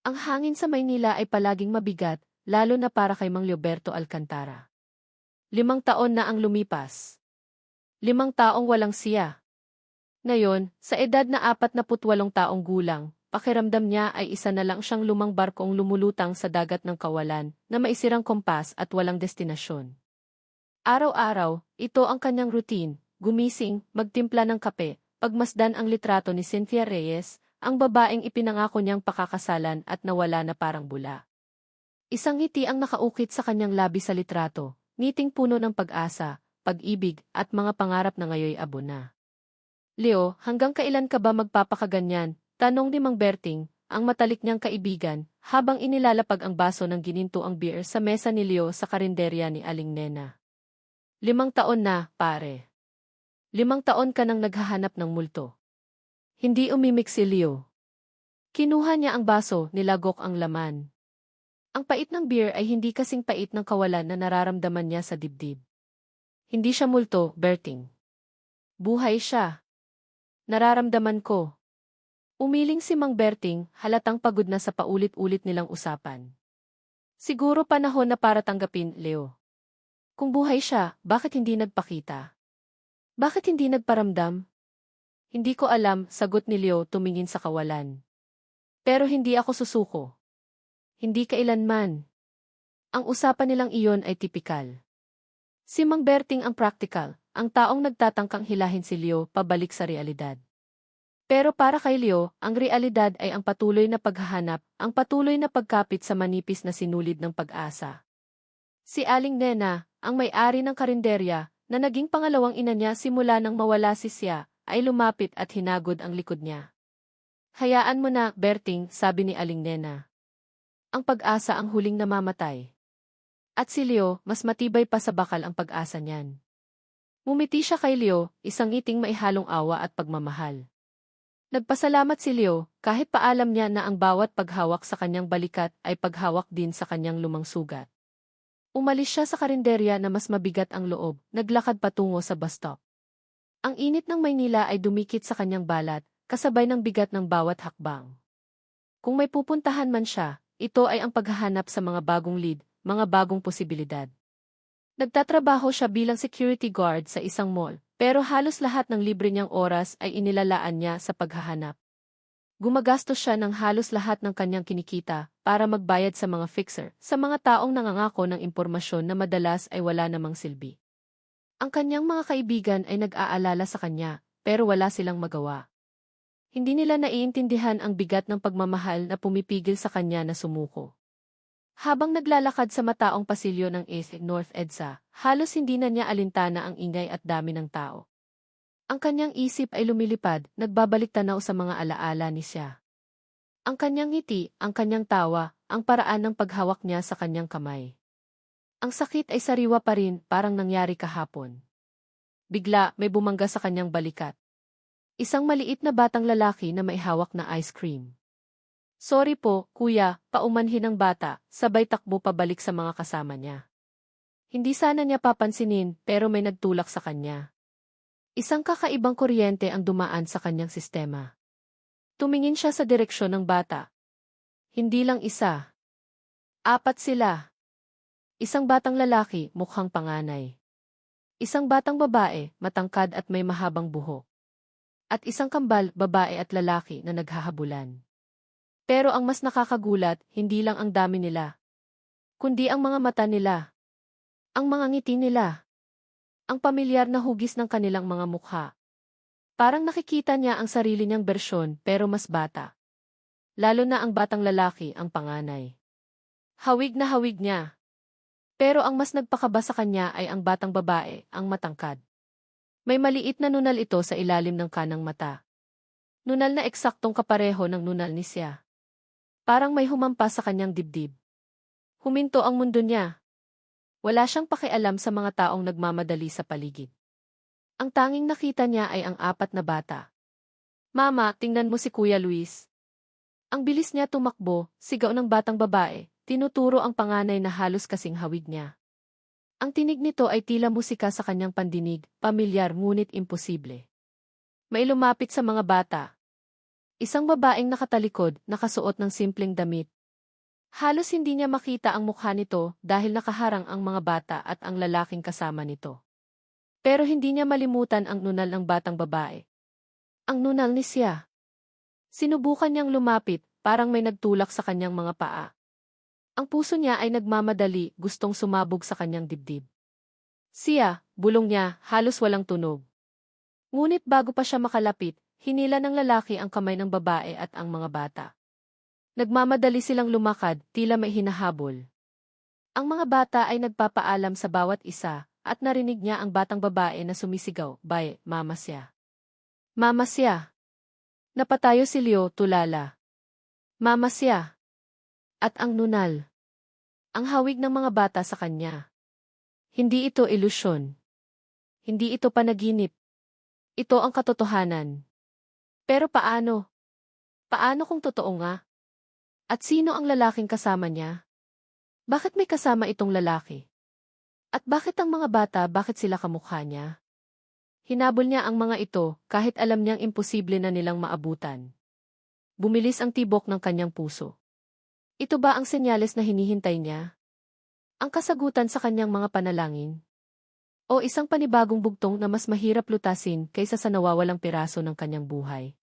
Ang hangin sa Maynila ay palaging mabigat, lalo na para kay Mang Leoberto Alcantara. 5 taon na ang lumipas. 5 taong walang siya. Ngayon, sa edad na 48 taong gulang, pakiramdam niya ay isa na lang siyang lumang barkong lumulutang sa dagat ng kawalan na maisirang kompas at walang destinasyon. Araw-araw, ito ang kanyang routine, gumising, magtimpla ng kape, pagmasdan ang litrato ni Cynthia Reyes, ang babaeng ipinangako niyang pakakasalan at nawala na parang bula. Isang ngiti ang nakaukit sa kanyang labi sa litrato, ngiting puno ng pag-asa, pag-ibig, at mga pangarap na ngayoy abo na. Leo, hanggang kailan ka ba magpapakaganyan? Tanong ni Mang Berting, ang matalik niyang kaibigan, habang inilalapag ang baso ng gininto ang beer sa mesa ni Leo sa karinderya ni Aling Nena. 5 taon na, pare. 5 taon ka nang naghahanap ng multo. Hindi umimik si Leo. Kinuha niya ang baso, nilagok ang laman. Ang pait ng beer ay hindi kasing pait ng kawalan na nararamdaman niya sa dibdib. Hindi siya multo, Berting. Buhay siya. Nararamdaman ko. Umiling si Mang Berting, halatang pagod na sa paulit-ulit nilang usapan. Siguro panahon na para tanggapin, Leo. Kung buhay siya, bakit hindi nagpakita? Bakit hindi nagparamdam? Hindi ko alam, sagot ni Leo tumingin sa kawalan. Pero hindi ako susuko. Hindi kailanman. Ang usapan nilang iyon ay tipikal. Si Mang Berting ang practical, ang taong nagtatangkang hilahin si Leo pabalik sa realidad. Pero para kay Leo, ang realidad ay ang patuloy na paghahanap, ang patuloy na pagkapit sa manipis na sinulid ng pag-asa. Si Aling Nena, ang may-ari ng karinderya, na naging pangalawang ina niya simula nang mawala si Sia, ay lumapit at hinagod ang likod niya. Hayaan mo na, Berting, sabi ni Aling Nena. Ang pag-asa ang huling namamatay. At si Leo, mas matibay pa sa bakal ang pag-asa niyan. Ngumiti siya kay Leo, isang ngiting maihalong awa at pagmamahal. Nagpasalamat si Leo, kahit paalam niya na ang bawat paghawak sa kanyang balikat ay paghawak din sa kanyang lumang sugat. Umalis siya sa karinderya na mas mabigat ang loob, naglakad patungo sa bus stop. Ang init ng Maynila ay dumikit sa kanyang balat, kasabay ng bigat ng bawat hakbang. Kung may pupuntahan man siya, ito ay ang paghahanap sa mga bagong lead, mga bagong posibilidad. Nagtatrabaho siya bilang security guard sa isang mall, pero halos lahat ng libre niyang oras ay inilalaan niya sa paghahanap. Gumagastos siya ng halos lahat ng kanyang kinikita para magbayad sa mga fixer, sa mga taong nangangako ng impormasyon na madalas ay wala namang silbi. Ang kanyang mga kaibigan ay nag-aalala sa kanya, pero wala silang magawa. Hindi nila naiintindihan ang bigat ng pagmamahal na pumipigil sa kanya na sumuko. Habang naglalakad sa mataong pasilyo ng East North EDSA, halos hindi na niya alintana ang ingay at dami ng tao. Ang kanyang isip ay lumilipad, nagbabalik tanaw sa mga alaala ni Sia. Ang kanyang ngiti, ang kanyang tawa, ang paraan ng paghawak niya sa kanyang kamay. Ang sakit ay sariwa pa rin, parang nangyari kahapon. Bigla, may bumangga sa kanyang balikat. Isang maliit na batang lalaki na may hawak na ice cream. Sorry po, kuya, paumanhin ng bata, sabay takbo pabalik sa mga kasama niya. Hindi sana niya papansinin, pero may nagtulak sa kanya. Isang kakaibang kuryente ang dumaan sa kanyang sistema. Tumingin siya sa direksyon ng bata. Hindi lang isa. 4 sila. Isang batang lalaki, mukhang panganay. Isang batang babae, matangkad at may mahabang buhok. At isang kambal, babae at lalaki na naghahabulan. Pero ang mas nakakagulat, hindi lang ang dami nila, kundi ang mga mata nila. Ang mga ngiti nila. Ang pamilyar na hugis ng kanilang mga mukha. Parang nakikita niya ang sarili niyang bersyon pero mas bata. Lalo na ang batang lalaki, ang panganay. Hawig na hawig niya. Pero ang mas nagpakaba sa kanya ay ang batang babae, ang matangkad. May maliit na nunal ito sa ilalim ng kanang mata. Nunal na eksaktong kapareho ng nunal ni Sia. Parang may humampas sa kanyang dibdib. Huminto ang mundo niya. Wala siyang pakialam sa mga taong nagmamadali sa paligid. Ang tanging nakita niya ay ang 4 na bata. Mama, tingnan mo si Kuya Luis. Ang bilis niya tumakbo, sigaw ng batang babae, tinuturo ang panganay na halos kasing hawig niya. Ang tinig nito ay tila musika sa kanyang pandinig, pamilyar ngunit imposible. May lumapit sa mga bata. Isang babaeng nakatalikod, nakasuot ng simpleng damit, Halos hindi niya makita ang mukha nito dahil nakaharang ang mga bata at ang lalaking kasama nito. Pero hindi niya malimutan ang nunal ng batang babae. Ang nunal ni Sia. Sinubukan niyang lumapit, parang may nagtulak sa kanyang mga paa. Ang puso niya ay nagmamadali, gustong sumabog sa kanyang dibdib. Sia, bulong niya, halos walang tunog. Ngunit bago pa siya makalapit, hinila ng lalaki ang kamay ng babae at ang mga bata. Nagmamadali silang lumakad, tila may hinahabol. Ang mga bata ay nagpapaalam sa bawat isa, at narinig niya ang batang babae na sumisigaw, "Bae, Mama Sia. Mama Sia." Napatayo si Leo, tulala. Mama Sia. At ang nunal. Ang hawig ng mga bata sa kanya. Hindi ito ilusyon. Hindi ito panaginip. Ito ang katotohanan. Pero paano? Paano kung totoo nga? At sino ang lalaking kasama niya? Bakit may kasama itong lalaki? At bakit ang mga bata, bakit sila kamukha niya? Hinabol niya ang mga ito kahit alam niyang imposible na nilang maabutan. Bumilis ang tibok ng kanyang puso. Ito ba ang senyales na hinihintay niya? Ang kasagutan sa kanyang mga panalangin? O isang panibagong bugtong na mas mahirap lutasin kaysa sa nawawalang piraso ng kanyang buhay?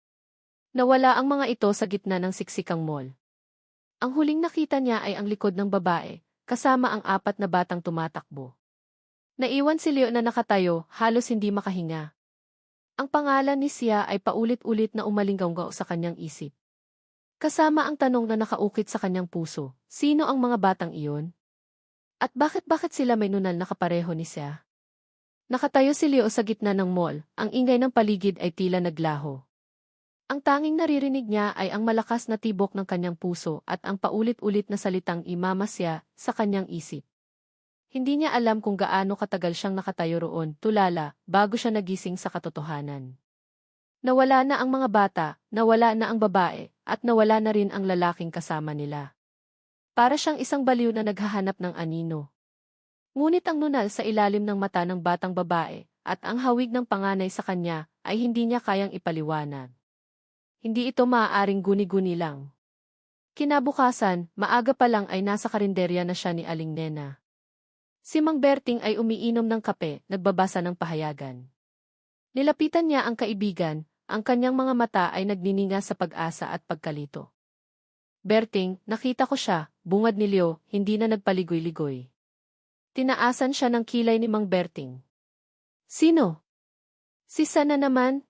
Nawala ang mga ito sa gitna ng siksikang mall. Ang huling nakita niya ay ang likod ng babae, kasama ang 4 na batang tumatakbo. Naiwan si Leo na nakatayo, halos hindi makahinga. Ang pangalan ni Sia ay paulit-ulit na umalinggaw sa kanyang isip. Kasama ang tanong na nakaukit sa kanyang puso, sino ang mga batang iyon? At bakit sila may nunal na kapareho ni Sia? Nakatayo si Leo sa gitna ng mall, ang ingay ng paligid ay tila naglaho. Ang tanging naririnig niya ay ang malakas na tibok ng kanyang puso at ang paulit-ulit na salitang "Mama Sia" sa kanyang isip. Hindi niya alam kung gaano katagal siyang nakatayo roon, tulala, bago siya nagising sa katotohanan. Nawala na ang mga bata, nawala na ang babae, at nawala na rin ang lalaking kasama nila. Para siyang isang baliw na naghahanap ng anino. Ngunit ang nunal sa ilalim ng mata ng batang babae, at ang hawig ng panganay sa kanya, ay hindi niya kayang ipaliwanag. Hindi ito maaaring guni-guni lang. Kinabukasan, maaga pa lang ay nasa karinderya na siya ni Aling Nena. Si Mang Berting ay umiinom ng kape, nagbabasa ng pahayagan. Nilapitan niya ang kaibigan, ang kanyang mga mata ay nagnininga sa pag-asa at pagkalito. "Berting, nakita ko siya," bungad ni Leo, hindi na nagpaligoy-ligoy. Tinaasan siya ng kilay ni Mang Berting. "Sino?" "Si Sana naman."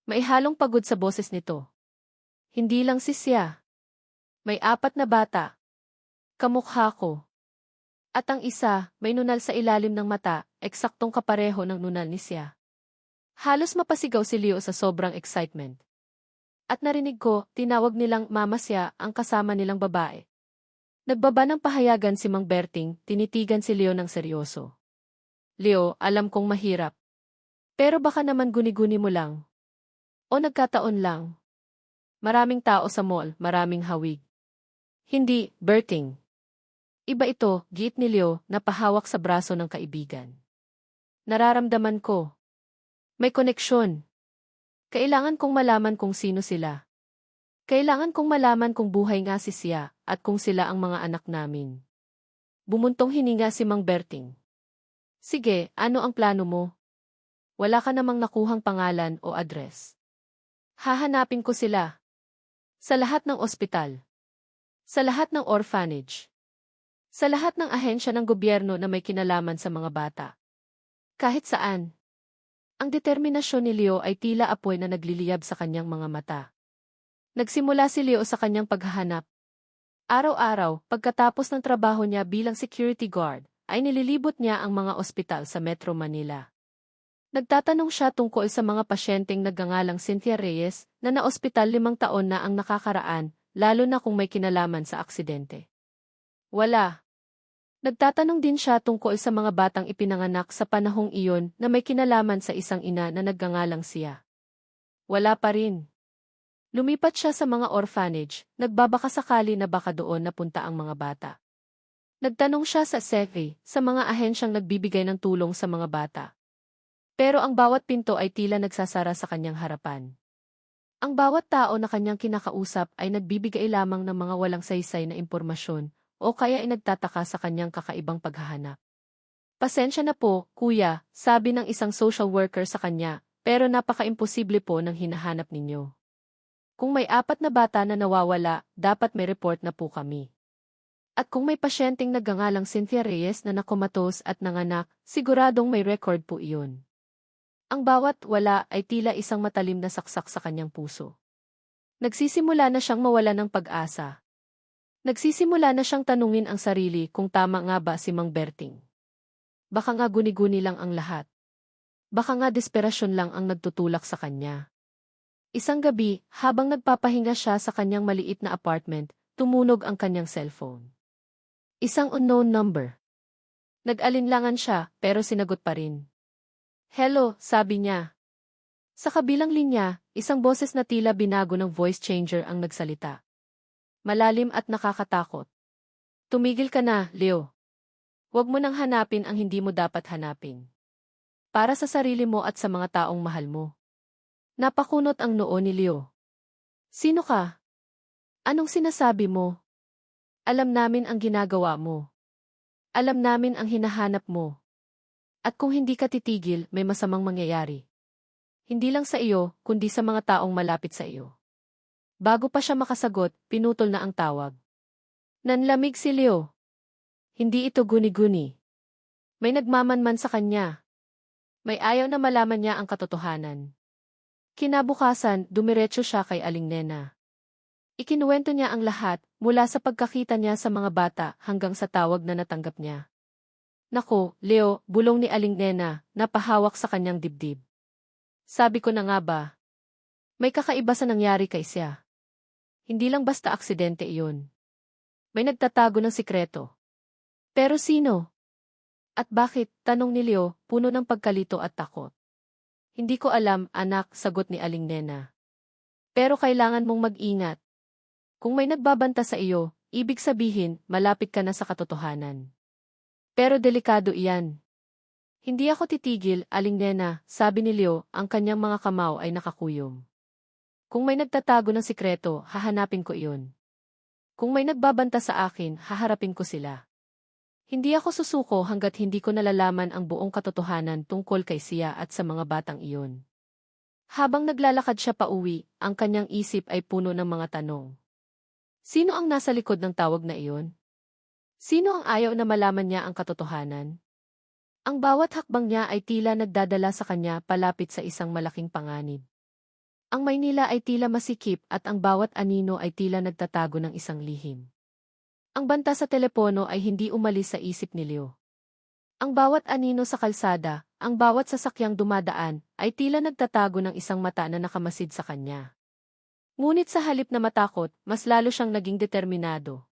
May halong pagod sa boses nito. "Hindi lang si Sia. May 4 na bata. Kamukha ko. At ang isa, may nunal sa ilalim ng mata, eksaktong kapareho ng nunal ni Sia." Halos mapasigaw si Leo sa sobrang excitement. At narinig ko, tinawag nilang Mama Sia ang kasama nilang babae. Nagbaba ng pahayagan si Mang Berting, tinitigan si Leo ng seryoso. "Leo, alam kong mahirap. Pero baka naman guni-guni mo lang. O nagkataon lang. Maraming tao sa mall, maraming hawig." "Hindi, Berting. Iba ito," giit ni Leo, na pahawak sa braso ng kaibigan. "Nararamdaman ko. May koneksyon. Kailangan kong malaman kung sino sila. Kailangan kong malaman kung buhay nga si Sia, at kung sila ang mga anak namin." Bumuntong hininga si Mang Berting. "Sige, ano ang plano mo? Wala ka namang nakuhang pangalan o address." "Hahanapin ko sila. Sa lahat ng ospital. Sa lahat ng orphanage. Sa lahat ng ahensya ng gobyerno na may kinalaman sa mga bata. Kahit saan." Ang determinasyon ni Leo ay tila apoy na nagliliyab sa kanyang mga mata. Nagsimula si Leo sa kanyang paghahanap. Araw-araw, pagkatapos ng trabaho niya bilang security guard, ay nililibot niya ang mga ospital sa Metro Manila. Nagtatanong siya tungkol sa mga pasyenteng nagngangalang Cynthia Reyes na naospital 5 taon na ang nakakaraan, lalo na kung may kinalaman sa aksidente. Wala. Nagtatanong din siya tungkol sa mga batang ipinanganak sa panahong iyon na may kinalaman sa isang ina na nagngangalang Sia. Wala pa rin. Lumipat siya sa mga orphanage, nagbabaka sakali na baka doon napunta ang mga bata. Nagtanong siya sa SEFI, sa mga ahensyang nagbibigay ng tulong sa mga bata. Pero ang bawat pinto ay tila nagsasara sa kanyang harapan. Ang bawat tao na kanyang kinakausap ay nagbibigay lamang ng mga walang saysay na impormasyon o kaya ay nagtataka sa kanyang kakaibang paghahanap. Pasensya na po, kuya, sabi ng isang social worker sa kanya, pero napaka-imposible po ng hinahanap ninyo. Kung may 4 na bata na nawawala, dapat may report na po kami. At kung may pasyenteng nagngangalang Cynthia Reyes na nakomatos at nanganak, siguradong may record po iyon. Ang bawat wala ay tila isang matalim na saksak sa kanyang puso. Nagsisimula na siyang mawala ng pag-asa. Nagsisimula na siyang tanungin ang sarili kung tama nga ba si Mang Berting. Baka nga guni-guni lang ang lahat. Baka nga desperasyon lang ang nagtutulak sa kanya. Isang gabi, habang nagpapahinga siya sa kanyang maliit na apartment, tumunog ang kanyang cellphone. Isang unknown number. Nag-alinlangan siya, pero sinagot pa rin. Hello, sabi niya. Sa kabilang linya, isang boses na tila binago ng voice changer ang nagsalita. Malalim at nakakatakot. Tumigil ka na, Leo. Huwag mo nang hanapin ang hindi mo dapat hanapin. Para sa sarili mo at sa mga taong mahal mo. Napakunot ang noo ni Leo. Sino ka? Anong sinasabi mo? Alam namin ang ginagawa mo. Alam namin ang hinahanap mo. At kung hindi ka titigil, may masamang mangyayari. Hindi lang sa iyo, kundi sa mga taong malapit sa iyo. Bago pa siya makasagot, pinutol na ang tawag. Nanlamig si Leo. Hindi ito guni-guni. May nagmamanman sa kanya. May ayaw na malaman niya ang katotohanan. Kinabukasan, dumiretso siya kay Aling Nena. Ikinuwento niya ang lahat, mula sa pagkakita niya sa mga bata hanggang sa tawag na natanggap niya. Nako, Leo, bulong ni Aling Nena, napahawak sa kanyang dibdib. Sabi ko na nga ba? May kakaiba sa nangyari kay siya. Hindi lang basta aksidente iyon. May nagtatago ng sikreto. Pero sino? At bakit? Tanong ni Leo, puno ng pagkalito at takot. Hindi ko alam, anak, sagot ni Aling Nena. Pero kailangan mong mag-ingat. Kung may nagbabanta sa iyo, ibig sabihin, malapit ka na sa katotohanan. Pero delikado iyan. Hindi ako titigil, Aling Nena, sabi ni Leo, ang kanyang mga kamao ay nakakuyom. Kung may nagtatago ng sikreto, hahanapin ko iyon. Kung may nagbabanta sa akin, haharapin ko sila. Hindi ako susuko hanggat hindi ko nalalaman ang buong katotohanan tungkol kay siya at sa mga batang iyon. Habang naglalakad siya pauwi, ang kanyang isip ay puno ng mga tanong. Sino ang nasa likod ng tawag na iyon? Sino ang ayaw na malaman niya ang katotohanan? Ang bawat hakbang niya ay tila nagdadala sa kanya palapit sa isang malaking panganib. Ang Maynila ay tila masikip at ang bawat anino ay tila nagtatago ng isang lihim. Ang banta sa telepono ay hindi umalis sa isip ni Leo. Ang bawat anino sa kalsada, ang bawat sasakyang dumadaan, ay tila nagtatago ng isang mata na nakamasid sa kanya. Ngunit sa halip na matakot, mas lalo siyang naging determinado.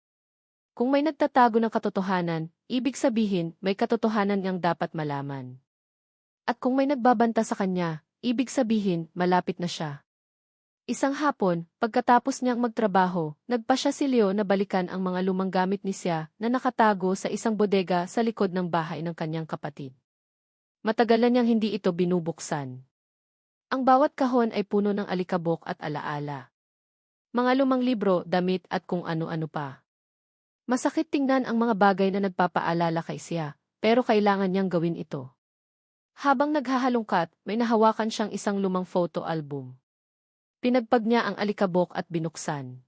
Kung may nagtatago ng katotohanan, ibig sabihin may katotohanan ngang dapat malaman. At kung may nagbabanta sa kanya, ibig sabihin malapit na siya. Isang hapon, pagkatapos niyang magtrabaho, nagpa siya si Leo na balikan ang mga lumang gamit ni siya na nakatago sa isang bodega sa likod ng bahay ng kanyang kapatid. Matagal na niyang hindi ito binubuksan. Ang bawat kahon ay puno ng alikabok at alaala. Mga lumang libro, damit at kung ano-ano pa. Masakit tingnan ang mga bagay na nagpapaalala kay siya, pero kailangan niyang gawin ito. Habang naghahalungkat, may nahawakan siyang isang lumang photo album. Pinagpag niya ang alikabok at binuksan.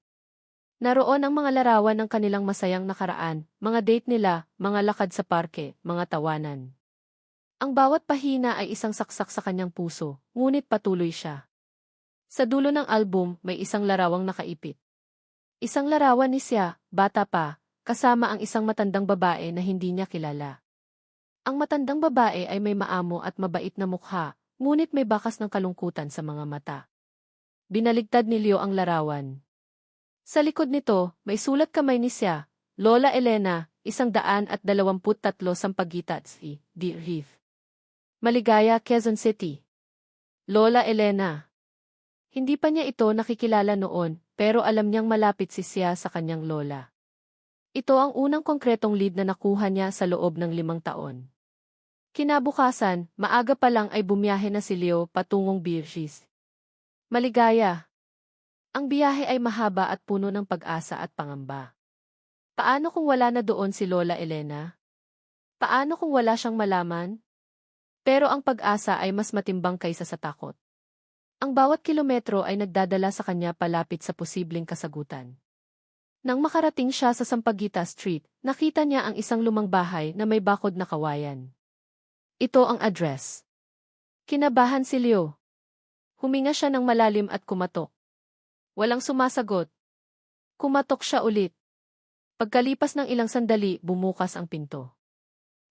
Naroon ang mga larawan ng kanilang masayang nakaraan, mga date nila, mga lakad sa parke, mga tawanan. Ang bawat pahina ay isang saksak sa kanyang puso, ngunit patuloy siya. Sa dulo ng album, may isang larawang nakaipit. Isang larawan ni siya, bata pa, kasama ang isang matandang babae na hindi niya kilala. Ang matandang babae ay may maamo at mabait na mukha, ngunit may bakas ng kalungkutan sa mga mata. Binaligtad ni Leo ang larawan. Sa likod nito, may sulat kamay ni siya, Lola Elena, 123 Sampaguitats, Dear Heath. Maligaya, Quezon City. Lola Elena. Hindi pa niya ito nakikilala noon, pero alam niyang malapit si siya sa kanyang lola. Ito ang unang konkretong lead na nakuha niya sa loob ng 5 taon. Kinabukasan, maaga pa lang ay bumiyahe na si Leo patungong Birchis. Maligaya. Ang biyahe ay mahaba at puno ng pag-asa at pangamba. Paano kung wala na doon si Lola Elena? Paano kung wala siyang malaman? Pero ang pag-asa ay mas matimbang kaysa sa takot. Ang bawat kilometro ay nagdadala sa kanya palapit sa posibleng kasagutan. Nang makarating siya sa Sampaguita Street, nakita niya ang isang lumang bahay na may bakod na kawayan. Ito ang address. Kinabahan si Leo. Huminga siya ng malalim at kumatok. Walang sumasagot. Kumatok siya ulit. Pagkalipas ng ilang sandali, bumukas ang pinto.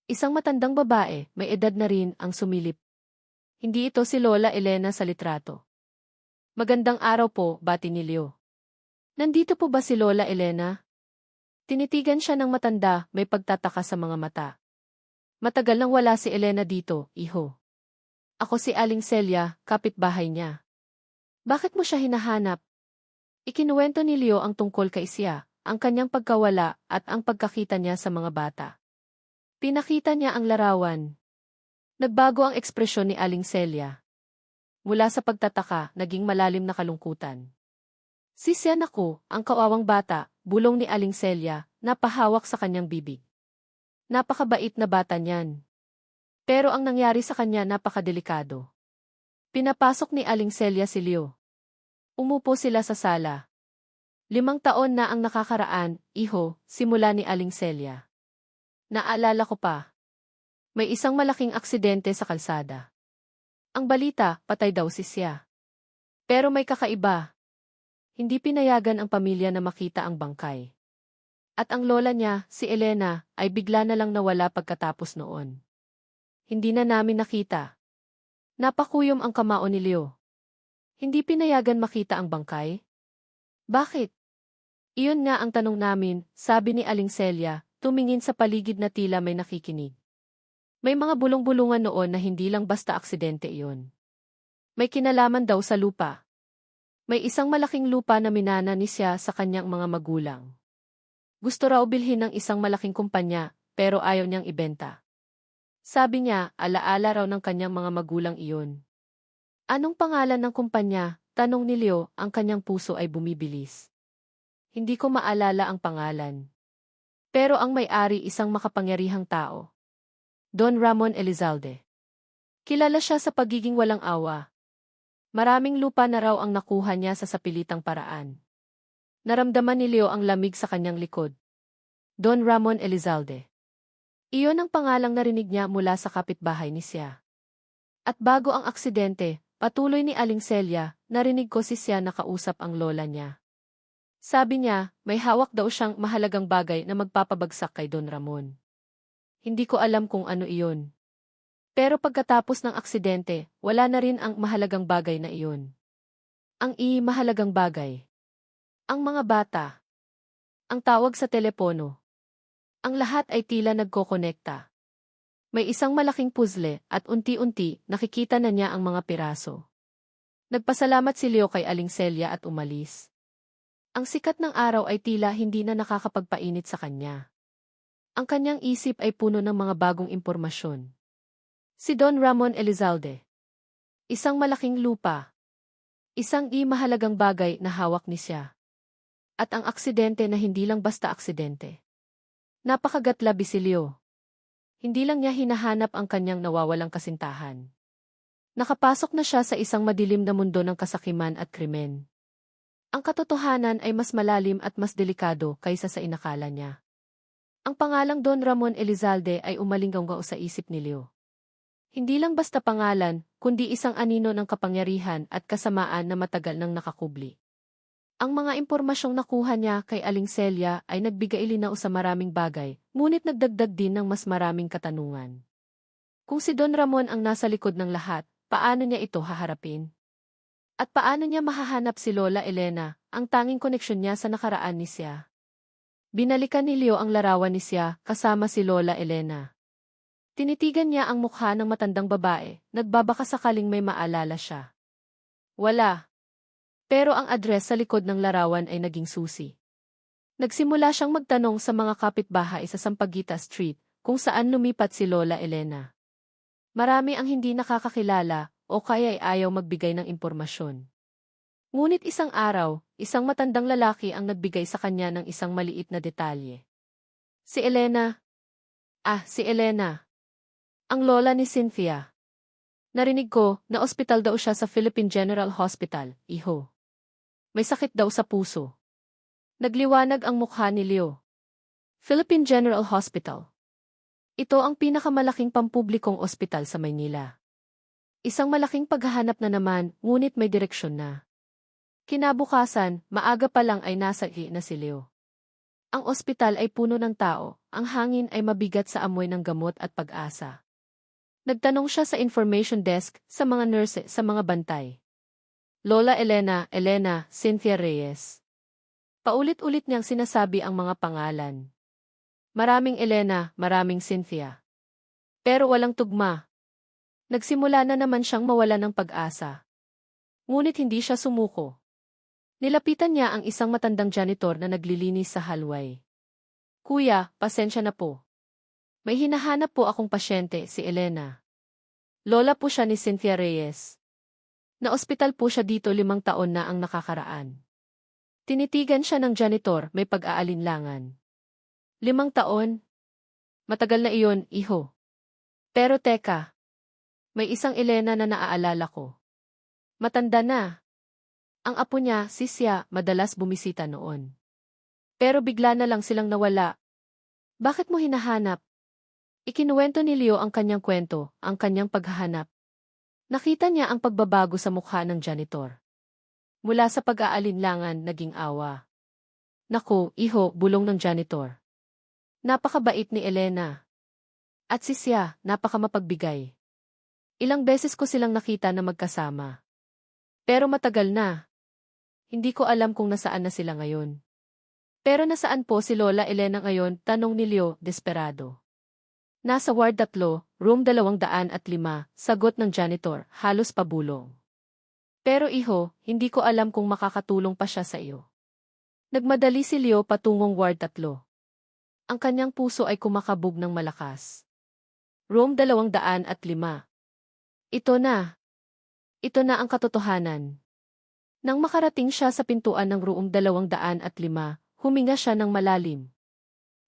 Isang matandang babae, may edad na rin, ang sumilip. Hindi ito si Lola Elena sa litrato. Magandang araw po, bati ni Leo. Nandito po ba si Lola Elena? Tinitigan siya ng matanda, may pagtataka sa mga mata. Matagal nang wala si Elena dito, iho. Ako si Aling Celia, kapitbahay niya. Bakit mo siya hinahanap? Ikinuwento ni Leo ang tungkol kay siya, ang kanyang pagkawala at ang pagkakita niya sa mga bata. Pinakita niya ang larawan. Nagbago ang ekspresyon ni Aling Celia. Mula sa pagtataka, naging malalim na kalungkutan. Sisyan ako, ang kawawang bata, bulong ni Aling Celia, napahawak sa kanyang bibig. Napakabait na bata niyan. Pero ang nangyari sa kanya napakadelikado. Pinapasok ni Aling Celia si Leo. Umupo sila sa sala. 5 taon na ang nakakaraan, iho, simula ni Aling Celia. Naalala ko pa. May isang malaking aksidente sa kalsada. Ang balita, patay daw si siya. Pero may kakaiba. Hindi pinayagan ang pamilya na makita ang bangkay. At ang lola niya, si Elena, ay bigla na lang nawala pagkatapos noon. Hindi na namin nakita. Napakuyom ang kamao ni Leo. Hindi pinayagan makita ang bangkay? Bakit? Iyon nga ang tanong namin, sabi ni Aling Celia, tumingin sa paligid na tila may nakikinig. May mga bulong-bulungan noon na hindi lang basta aksidente iyon. May kinalaman daw sa lupa. May isang malaking lupa na minana ni siya sa kanyang mga magulang. Gusto raw bilhin ng isang malaking kumpanya, pero ayaw niyang ibenta. Sabi niya, alaala raw ng kanyang mga magulang iyon. Anong pangalan ng kumpanya? Tanong ni Leo, ang kanyang puso ay bumibilis. Hindi ko maalala ang pangalan. Pero ang may-ari isang makapangyarihang tao. Don Ramon Elizalde. Kilala siya sa pagiging walang awa. Maraming lupa na raw ang nakuha niya sa sapilitang paraan. Naramdaman ni Leo ang lamig sa kanyang likod. Don Ramon Elizalde. Iyon ang pangalang narinig niya mula sa kapitbahay ni siya. At bago ang aksidente, patuloy ni Aling Celia, narinig ko si siya nakausap ang lola niya. Sabi niya, may hawak daw siyang mahalagang bagay na magpapabagsak kay Don Ramon. Hindi ko alam kung ano iyon. Pero pagkatapos ng aksidente, wala na rin ang mahalagang bagay na iyon. Ang mahalagang bagay. Ang mga bata. Ang tawag sa telepono. Ang lahat ay tila nagkokonekta. May isang malaking puzzle at unti-unti nakikita na niya ang mga piraso. Nagpasalamat si Leo kay Aling Celia at umalis. Ang sikat ng araw ay tila hindi na nakakapagpainit sa kanya. Ang kanyang isip ay puno ng mga bagong impormasyon. Si Don Ramon Elizalde. Isang malaking lupa. Isang mahalagang bagay na hawak ni siya. At ang aksidente na hindi lang basta aksidente. Napakagatlabi si Leo. Hindi lang niya hinahanap ang kanyang nawawalang kasintahan. Nakapasok na siya sa isang madilim na mundo ng kasakiman at krimen. Ang katotohanan ay mas malalim at mas delikado kaysa sa inakala niya. Ang pangalang Don Ramon Elizalde ay umalinggaw sa isip ni Leo. Hindi lang basta pangalan, kundi isang anino ng kapangyarihan at kasamaan na matagal nang nakakubli. Ang mga impormasyong nakuha niya kay Aling Celia ay nagbigay linaw sa maraming bagay, ngunit nagdagdag din ng mas maraming katanungan. Kung si Don Ramon ang nasa likod ng lahat, paano niya ito haharapin? At paano niya mahahanap si Lola Elena, ang tanging koneksyon niya sa nakaraan ni siya? Binalikan ni Leo ang larawan ni siya kasama si Lola Elena. Tinitigan niya ang mukha ng matandang babae, nagbabaka sakaling may maalala siya. Wala. Pero ang address sa likod ng larawan ay naging susi. Nagsimula siyang magtanong sa mga kapitbahay sa Sampaguita Street kung saan lumipat si Lola Elena. Marami ang hindi nakakakilala o kaya ay ayaw magbigay ng impormasyon. Ngunit isang araw, isang matandang lalaki ang nagbigay sa kanya ng isang maliit na detalye. Si Elena. Si Elena. Ang lola ni Cynthia. Narinig ko na ospital daw siya sa Philippine General Hospital, iho. May sakit daw sa puso. Nagliwanag ang mukha ni Leo. Philippine General Hospital. Ito ang pinakamalaking pampublikong ospital sa Maynila. Isang malaking paghahanap na naman, ngunit may direksyon na. Kinabukasan, maaga pa lang ay nasa na si Leo. Ang ospital ay puno ng tao, ang hangin ay mabigat sa amoy ng gamot at pag-asa. Nagtanong siya sa information desk, sa mga nurse, sa mga bantay. Lola Elena, Cynthia Reyes. Paulit-ulit niyang sinasabi ang mga pangalan. Maraming Elena, maraming Cynthia. Pero walang tugma. Nagsimula na naman siyang mawala ng pag-asa. Ngunit hindi siya sumuko. Nilapitan niya ang isang matandang janitor na naglilinis sa hallway. Kuya, pasensya na po. May hinahanap po akong pasyente, si Elena. Lola po siya ni Cynthia Reyes. Na-ospital po siya dito 5 taon na ang nakakaraan. Tinitigan siya ng janitor, may pag-aalinlangan. 5 taon? Matagal na iyon, iho. Pero teka. May isang Elena na naaalala ko. Matanda na. Ang apo niya, si Sia, madalas bumisita noon. Pero bigla na lang silang nawala. Bakit mo hinahanap? Ikinuwento ni Leo ang kanyang kwento, ang kanyang paghahanap. Nakita niya ang pagbabago sa mukha ng janitor. Mula sa pag-aalinlangan, naging awa. Naku, iho, bulong ng janitor. Napakabait ni Elena. At si Sia, napakamapagbigay. Ilang beses ko silang nakita na magkasama. Pero matagal na. Hindi ko alam kung nasaan na sila ngayon. Pero nasaan po si Lola Elena ngayon? Tanong ni Leo, desperado. Nasa Ward 3, Room 205, sagot ng janitor, halos pabulong. Pero iho, hindi ko alam kung makakatulong pa siya sa iyo. Nagmadali si Leo patungong Ward 3. Ang kanyang puso ay kumakabog ng malakas. Room 205. Ito na. Ito na ang katotohanan. Nang makarating siya sa pintuan ng room 205, huminga siya ng malalim.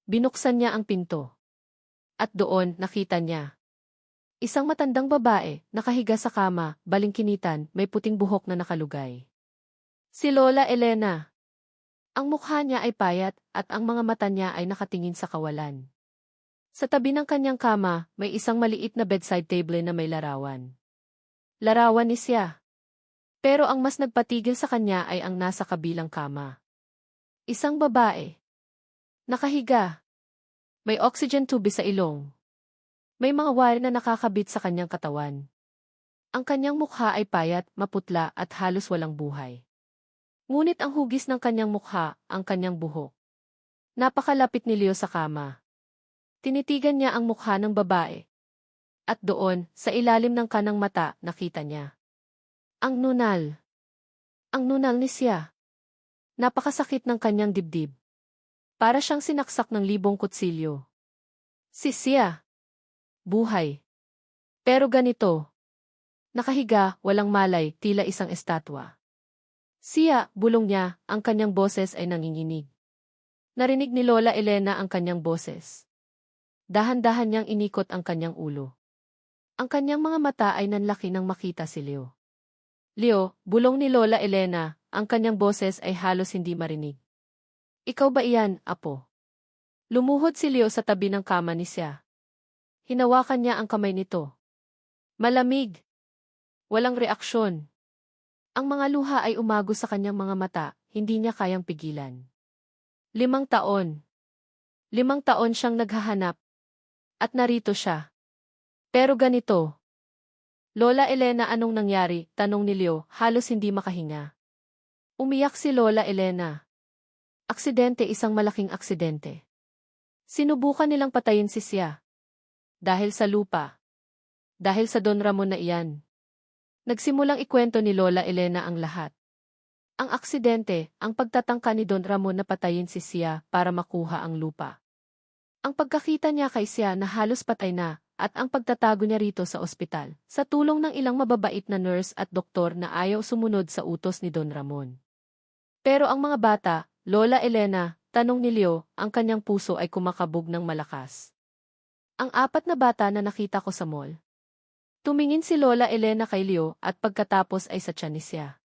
Binuksan niya ang pinto. At doon, nakita niya. Isang matandang babae, nakahiga sa kama, balingkinitan, may puting buhok na nakalugay. Si Lola Elena. Ang mukha niya ay payat, at ang mga mata niya ay nakatingin sa kawalan. Sa tabi ng kanyang kama, may isang maliit na bedside table na may larawan. Larawan ni Sia. Pero ang mas nagpatigil sa kanya ay ang nasa kabilang kama. Isang babae. Nakahiga. May oxygen tube sa ilong. May mga wire na nakakabit sa kanyang katawan. Ang kanyang mukha ay payat, maputla at halos walang buhay. Ngunit ang hugis ng kanyang mukha, ang kanyang buhok. Napakalapit ni Leo sa kama. Tinitigan niya ang mukha ng babae. At doon, sa ilalim ng kanang mata, nakita niya. Ang nunal. Ang nunal ni Sia. Napakasakit ng kanyang dibdib. Para siyang sinaksak ng 1000 kutsilyo. Si Sia. Buhay. Pero ganito. Nakahiga, walang malay, tila isang estatwa. Sia, bulong niya, ang kanyang boses ay nanginginig. Narinig ni Lola Elena ang kanyang boses. Dahan-dahan niyang inikot ang kanyang ulo. Ang kanyang mga mata ay nanlaki nang makita si Leo. Leo, bulong ni Lola Elena, ang kanyang boses ay halos hindi marinig. Ikaw ba iyan, apo? Lumuhod si Leo sa tabi ng kama ni Sia. Hinawakan niya ang kamay nito. Malamig. Walang reaksyon. Ang mga luha ay umagos sa kanyang mga mata, hindi niya kayang pigilan. 5 taon. 5 taon siyang naghahanap. At narito siya. Pero ganito. Lola Elena, anong nangyari? Tanong ni Leo, halos hindi makahinga. Umiyak si Lola Elena. Aksidente, isang malaking aksidente. Sinubukan nilang patayin si Sia. Dahil sa lupa. Dahil sa Don Ramon na iyan. Nagsimulang ikwento ni Lola Elena ang lahat. Ang aksidente, ang pagtatangka ni Don Ramon na patayin si Sia para makuha ang lupa. Ang pagkakita niya kay Sia na halos patay na, at ang pagtatago niya rito sa ospital, sa tulong ng ilang mababait na nurse at doktor na ayaw sumunod sa utos ni Don Ramon. Pero ang mga bata, Lola Elena, tanong ni Leo, ang kanyang puso ay kumakabog ng malakas. Ang apat na bata na nakita ko sa mall. Tumingin si Lola Elena kay Leo at pagkatapos ay sa tiyan ni siya.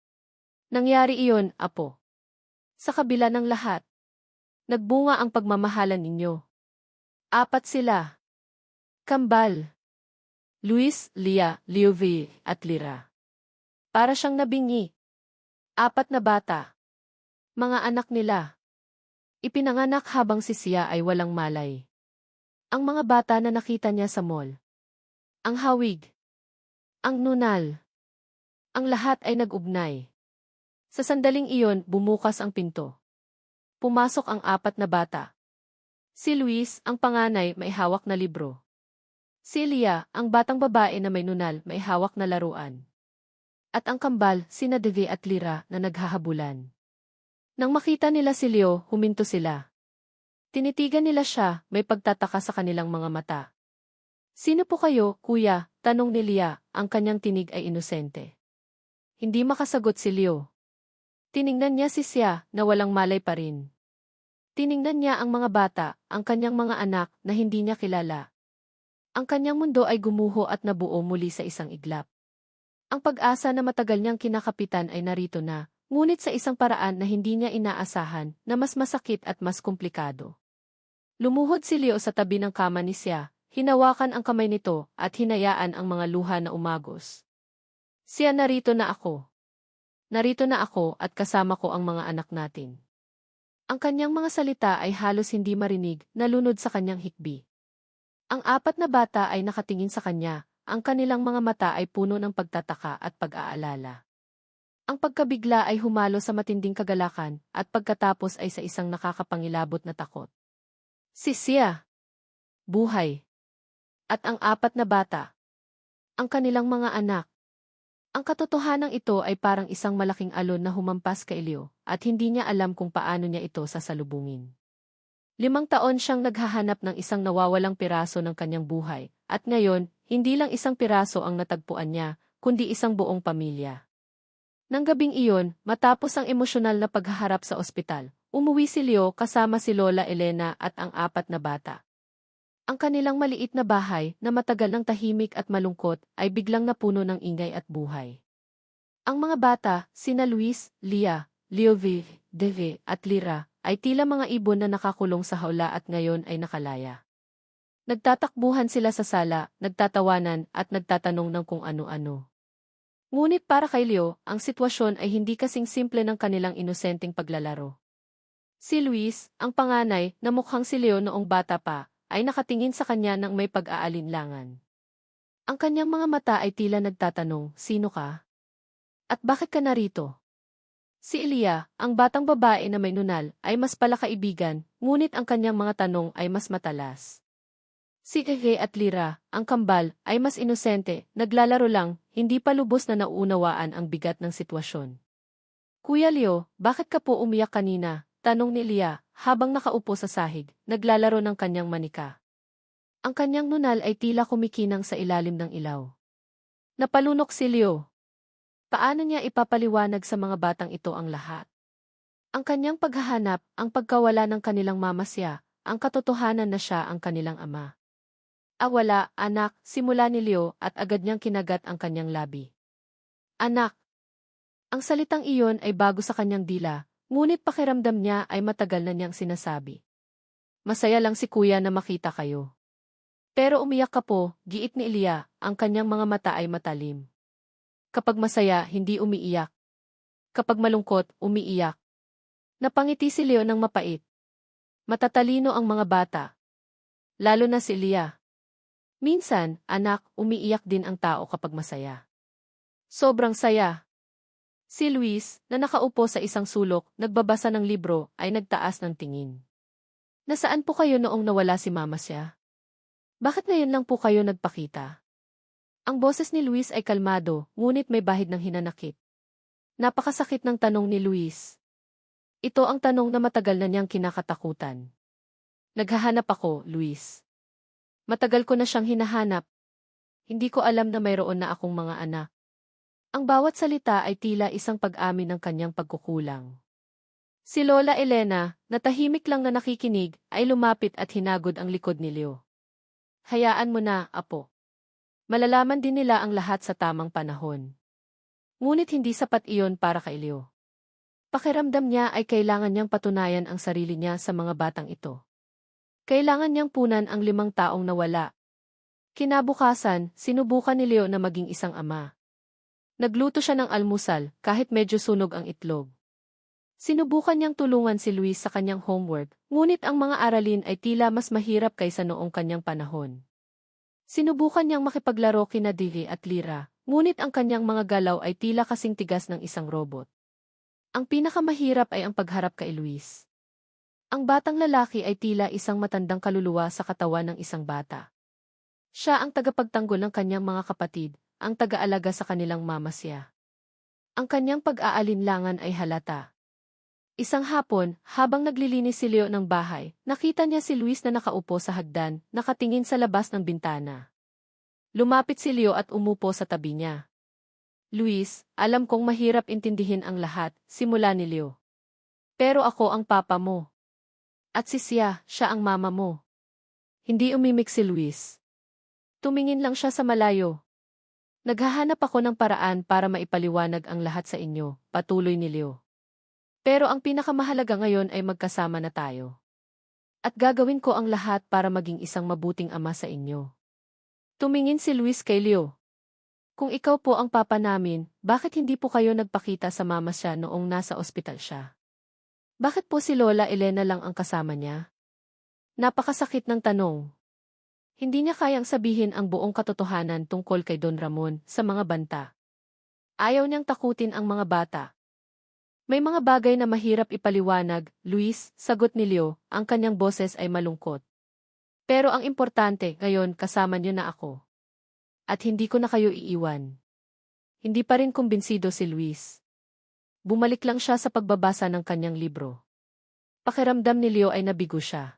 Nangyari iyon, apo. Sa kabila ng lahat, nagbunga ang pagmamahalan ninyo. Apat sila. Kambal. Luis, Lia, Leovi, at Lira. Para siyang nabingi. Apat na bata. Mga anak nila. Ipinanganak habang si Sia ay walang malay. Ang mga bata na nakita niya sa mall. Ang hawig. Ang nunal. Ang lahat ay nag-ugnay. Sa sandaling iyon, bumukas ang pinto. Pumasok ang apat na bata. Si Luis, ang panganay, may hawak na libro. Si Lia, ang batang babae na may nunal, may hawak na laruan. At ang kambal, sina Deve at Lira na naghahabulan. Nang makita nila si Leo, huminto sila. Tinitigan nila siya, may pagtataka sa kanilang mga mata. Sino po kayo, kuya? Tanong ni Lia, ang kanyang tinig ay inosente. Hindi makasagot si Leo. Tiningnan niya si Sia na walang malay pa rin. Tiningnan niya ang mga bata, ang kanyang mga anak na hindi niya kilala. Ang kanyang mundo ay gumuho at nabuo muli sa isang iglap. Ang pag-asa na matagal niyang kinakapitan ay narito na, ngunit sa isang paraan na hindi niya inaasahan, na mas masakit at mas komplikado. Lumuhod si Leo sa tabi ng kama ni Sia, hinawakan ang kamay nito at hinayaan ang mga luha na umagos. Sia, narito na ako. Narito na ako at kasama ko ang mga anak natin. Ang kanyang mga salita ay halos hindi marinig, nalunod sa kanyang hikbi. Ang apat na bata ay nakatingin sa kanya, ang kanilang mga mata ay puno ng pagtataka at pag-aalala. Ang pagkabigla ay humalo sa matinding kagalakan at pagkatapos ay sa isang nakakapangilabot na takot. Si Sia. Buhay. At ang apat na bata. Ang kanilang mga anak. Ang katotohanan ito ay parang isang malaking alon na humampas kay Leo at hindi niya alam kung paano niya ito sasalubungin. 5 taon siyang naghahanap ng isang nawawalang piraso ng kanyang buhay at ngayon, hindi lang isang piraso ang natagpuan niya, kundi isang buong pamilya. Nang gabing iyon, matapos ang emosyonal na paghaharap sa ospital, umuwi si Leo kasama si Lola Elena at ang apat na bata. Ang kanilang maliit na bahay na matagal ng tahimik at malungkot ay biglang napuno ng ingay at buhay. Ang mga bata, sina Luis, Lia, Leovi, Deve at Lira, ay tila mga ibon na nakakulong sa hawla at ngayon ay nakalaya. Nagtatakbuhan sila sa sala, nagtatawanan at nagtatanong ng kung ano-ano. Ngunit para kay Leo, ang sitwasyon ay hindi kasing simple ng kanilang inosenteng paglalaro. Si Luis, ang panganay, na mukhang si Leo noong bata pa, ay nakatingin sa kanya ng may pag-aalinlangan. Ang kanyang mga mata ay tila nagtatanong, sino ka? At bakit ka narito? Si Elia, ang batang babae na may nunal, ay mas palakaibigan, ngunit ang kanyang mga tanong ay mas matalas. Si Ege at Lira, ang kambal, ay mas inosente, naglalaro lang, hindi pa lubos na nauunawaan ang bigat ng sitwasyon. Kuya Leo, bakit ka po umiyak kanina? Tanong ni Lia, habang nakaupo sa sahig, naglalaro ng kanyang manika. Ang kanyang nunal ay tila kumikinang sa ilalim ng ilaw. Napalunok si Leo. Paano niya ipapaliwanag sa mga batang ito ang lahat? Ang kanyang paghahanap, ang pagkawala ng kanilang mama siya, ang katotohanan na siya ang kanilang ama. Wala, anak, simula ni Leo at agad niyang kinagat ang kanyang labi. Anak. Ang salitang iyon ay bago sa kanyang dila, ngunit pakiramdam niya ay matagal na niyang sinasabi. Masaya lang si kuya na makita kayo. Pero umiyak ka po, giit ni Elia, ang kanyang mga mata ay matalim. Kapag masaya, hindi umiiyak. Kapag malungkot, umiiyak. Napangiti si Leo ng mapait. Matatalino ang mga bata. Lalo na si Elia. Minsan, anak, umiiyak din ang tao kapag masaya. Sobrang saya. Si Luis, na nakaupo sa isang sulok, nagbabasa ng libro, ay nagtaas ng tingin. Nasaan po kayo noong nawala si mama siya? Bakit ngayon lang po kayo nagpakita? Ang boses ni Luis ay kalmado, ngunit may bahid ng hinanakit. Napakasakit ng tanong ni Luis. Ito ang tanong na matagal na niyang kinakatakutan. Naghahanap ako, Luis. Matagal ko na siyang hinahanap. Hindi ko alam na mayroon na akong mga anak. Ang bawat salita ay tila isang pag-amin ng kanyang pagkukulang. Si Lola Elena, na tahimik lang na nakikinig, ay lumapit at hinagod ang likod ni Leo. Hayaan mo na, apo. Malalaman din nila ang lahat sa tamang panahon. Ngunit hindi sapat iyon para kay Leo. Pakiramdam niya ay kailangan niyang patunayan ang sarili niya sa mga batang ito. Kailangan niyang punan ang 5 taong nawala. Kinabukasan, sinubukan ni Leo na maging isang ama. Nagluto siya ng almusal kahit medyo sunog ang itlog. Sinubukan niyang tulungan si Luis sa kanyang homework, ngunit ang mga aralin ay tila mas mahirap kaysa noong kanyang panahon. Sinubukan niyang makipaglaro kina Divi at Lira, ngunit ang kanyang mga galaw ay tila kasing tigas ng isang robot. Ang pinakamahirap ay ang pagharap kay Luis. Ang batang lalaki ay tila isang matandang kaluluwa sa katawan ng isang bata. Siya ang tagapagtanggol ng kanyang mga kapatid, ang taga-alaga sa kanilang mamasya. Ang kanyang pag-aalinlangan ay halata. Isang hapon, habang naglilinis si Leo ng bahay, nakita niya si Luis na nakaupo sa hagdan, nakatingin sa labas ng bintana. Lumapit si Leo at umupo sa tabi niya. Luis, alam kong mahirap intindihin ang lahat, simula ni Leo. Pero ako ang papa mo. At si siya ang mama mo. Hindi umimik si Luis. Tumingin lang siya sa malayo. Naghahanap ako ng paraan para maipaliwanag ang lahat sa inyo, patuloy ni Leo. Pero ang pinakamahalaga ngayon ay magkasama na tayo. At gagawin ko ang lahat para maging isang mabuting ama sa inyo. Tumingin si Luis kay Leo. Kung ikaw po ang papa namin, bakit hindi po kayo nagpakita sa mama siya noong nasa ospital siya? Bakit po si Lola Elena lang ang kasama niya? Napakasakit ng tanong. Hindi niya kayang sabihin ang buong katotohanan tungkol kay Don Ramon sa mga banta. Ayaw niyang takutin ang mga bata. May mga bagay na mahirap ipaliwanag, Luis, sagot ni Leo, ang kanyang boses ay malungkot. Pero ang importante, ngayon kasama niyo na ako. At hindi ko na kayo iiwan. Hindi pa rin kumbinsido si Luis. Bumalik lang siya sa pagbabasa ng kanyang libro. Pakiramdam ni Leo ay nabigo siya.